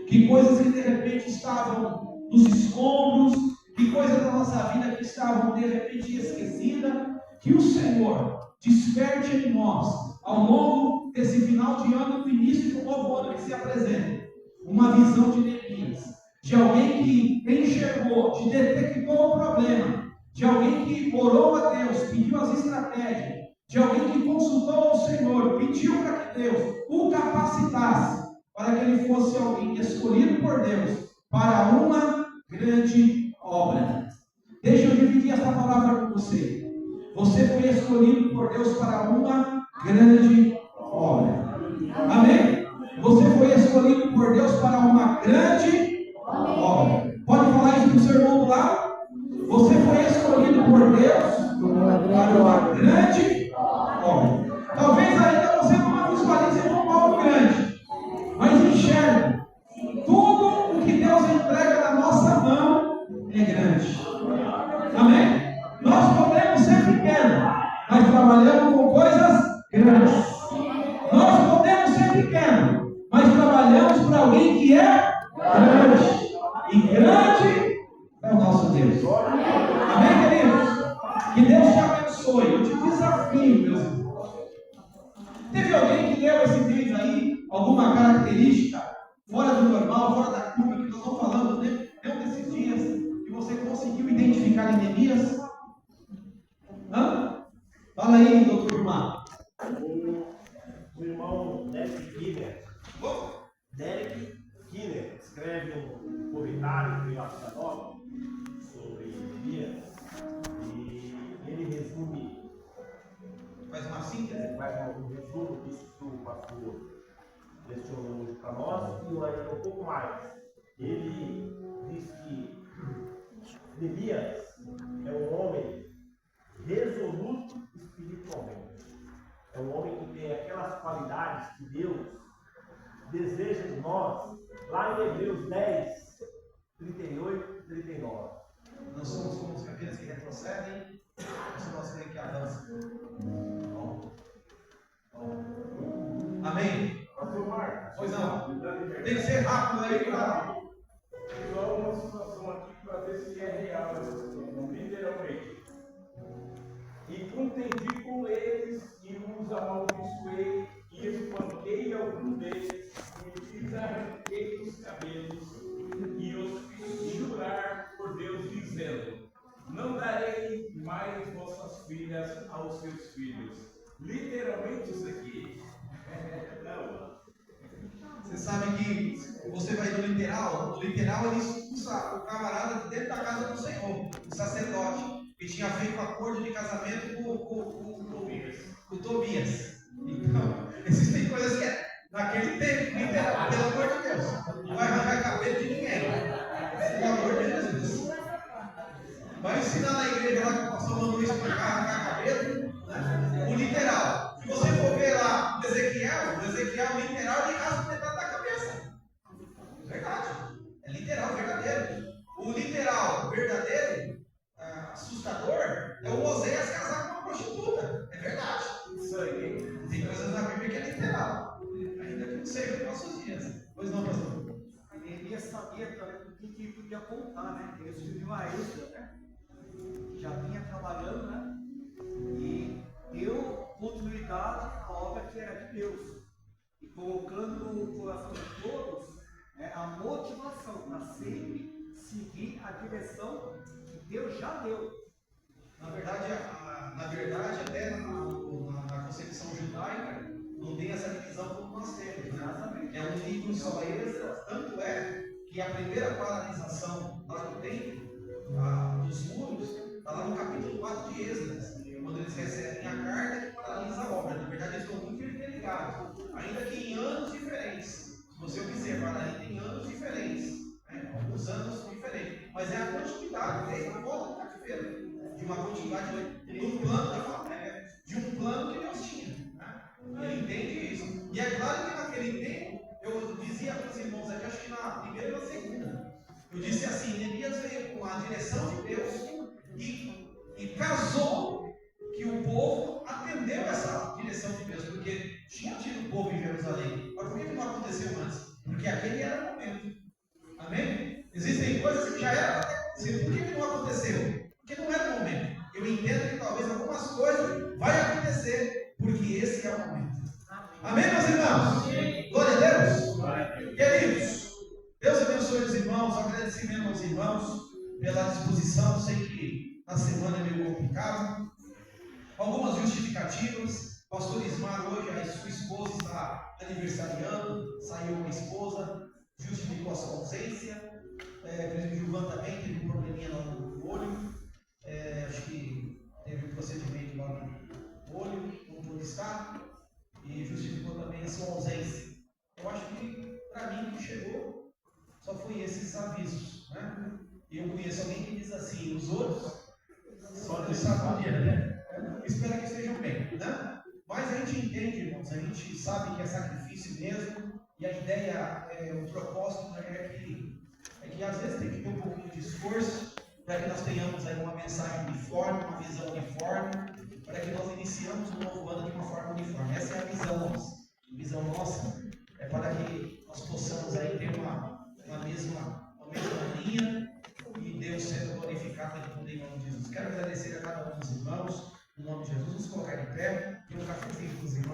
Que coisas que de repente estavam nos escombros, que coisas da nossa vida que estavam de repente esquecidas, que o Senhor desperte em nós, ao longo desse final de ano e do início de um novo ano que se apresenta, uma visão de Neemias, de alguém que enxergou, que detectou o problema, de alguém que orou a Deus, pediu as estratégias, de alguém que consultou o Senhor, pediu para que Deus o capacitasse, para que ele fosse alguém escolhido por Deus para uma grande obra. Deixa eu dividir essa palavra com você. Você foi escolhido por Deus para uma grande obra. Amém? Você foi escolhido por Deus para uma grande obra. Pode falar isso para o seu irmão do lado? Você foi escolhido por Deus para uma grande obra. Talvez ainda você não visualize como algo grande, mas enxergue. Tudo o que Deus entrega na nossa mão é grande. Amém? Nós podemos ser pequenos, mas trabalhamos com coisas grandes. Nós podemos ser pequenos, mas trabalhamos para alguém que é grande. E grande é o nosso Deus. Amém, queridos? Que Deus te abençoe. Eu te desafio, meus irmãos. Teve alguém que leu esse vídeo aí, alguma característica fora do normal, fora da curva, que nós estamos falando dentro desses dias, que você conseguiu identificar em Neemias? Hã? Fala aí, doutor Gilmar. O irmão Derek Kiner escreve um comentário em Atos 9 sobre Neemias e ele resume, Faz uma síntese. faz um resumo disso que o pastor lecionou hoje para nós e ainda um pouco mais. Ele diz que Neemias é um homem resoluto espiritualmente. É um homem que tem aquelas qualidades que Deus deseja de nós, lá em Hebreus 10, 38 e 39. Não somos como os cabelos que retrocedem, nós somos aqueles que avançam. Bom. Amém? Pastor Marcos, Pois não. Tem que ser rápido aí para. só uma situação aqui para ver se é real, literalmente. E contendi com eles e os amaldiçoei e espanquei algum deles e lhes arranquei os cabelos e os fiz jurar por Deus, dizendo: não darei mais vossas filhas aos seus filhos. Literalmente isso aqui. Não. Você sabe que você vai no literal ele expulsa o camarada de dentro da casa do Senhor, o sacerdote, que tinha feito acordo de casamento com o Tobias. Então, existem coisas que naquele tempo, literal, pelo amor de Deus, não vai arrancar cabelo de ninguém. Pelo amor de Jesus. Vai ensinar na igreja lá que o pastor mandou explicar arrancar cabelo, né? O literal. Se você for ver lá assustador é o Oséias casar com uma prostituta. É verdade. Isso aí. Tem coisas na Bíblia que é literal. Ainda que não seja nos nossos dias. Pois não, pastor? Neemias sabia também com quem que podia contar, né? Ele escreveu a Esdras, né? Que já vinha trabalhando, né? E deu continuidade à obra que era de Deus. E colocando no coração de todos, né, a motivação para sempre seguir a direção que Deus já deu. Na verdade, até na concepção judaica, não tem essa divisão como nós temos, né? É um livro só, Esdras. Tanto é que a primeira paralisação lá do templo, dos muros, está lá no capítulo 4 de Esdras, quando eles recebem a carta que paralisa a obra. Na verdade, eles estão muito interligados, ainda que em anos diferentes. Se você observar, ainda em anos diferentes, né? Alguns anos diferentes, mas é a continuidade, desde a volta do cativeiro, de uma continuidade do plano da família, de um plano que Deus tinha. Ele entende isso. E é claro que naquele tempo, eu dizia para os irmãos aqui, acho que na primeira e na segunda, eu disse assim: Neemias veio com a direção de Deus e casou que o povo atendeu essa direção de Deus, porque tinha tido povo em Jerusalém. Mas por que não aconteceu antes? Porque aquele era o momento. Amém? Existem coisas que já eram para acontecer. Por que não aconteceu? Porque não era o momento. Eu entendo que talvez algumas coisas vai acontecer, porque esse é o momento. Amém, meus irmãos? Glória a Deus. Queridos, Deus abençoe os irmãos. Agradecimento aos irmãos pela disposição. Sei que na semana é meio complicado. Algumas justificativas. Pastor Ismar, hoje a sua esposa está aniversariando, saiu com a esposa, justificou a sua ausência. O Gilvan também teve um probleminha lá no olho. Acho que teve um procedimento lá no olho, não pôde estar, e justificou também a sua ausência. Eu acho que, para mim, o que chegou só foi esses avisos, né? E eu conheço alguém que diz assim: os outros só Deus sabe, né? Espero que estejam bem, né? Mas a gente entende, irmãos, a gente sabe que é sacrifício mesmo, e a ideia, o propósito é que às vezes tem que ter um pouquinho de esforço para que nós tenhamos aí uma mensagem uniforme, uma visão uniforme, para que nós iniciamos o novo ano de uma forma uniforme. Essa é a visão nossa. A visão nossa é para que nós possamos aí ter uma mesma linha e Deus sendo glorificado em todo em nome de Jesus. Quero agradecer a cada um dos irmãos, em nome de Jesus, nos colocar de pé, e um cafezinho, inclusive.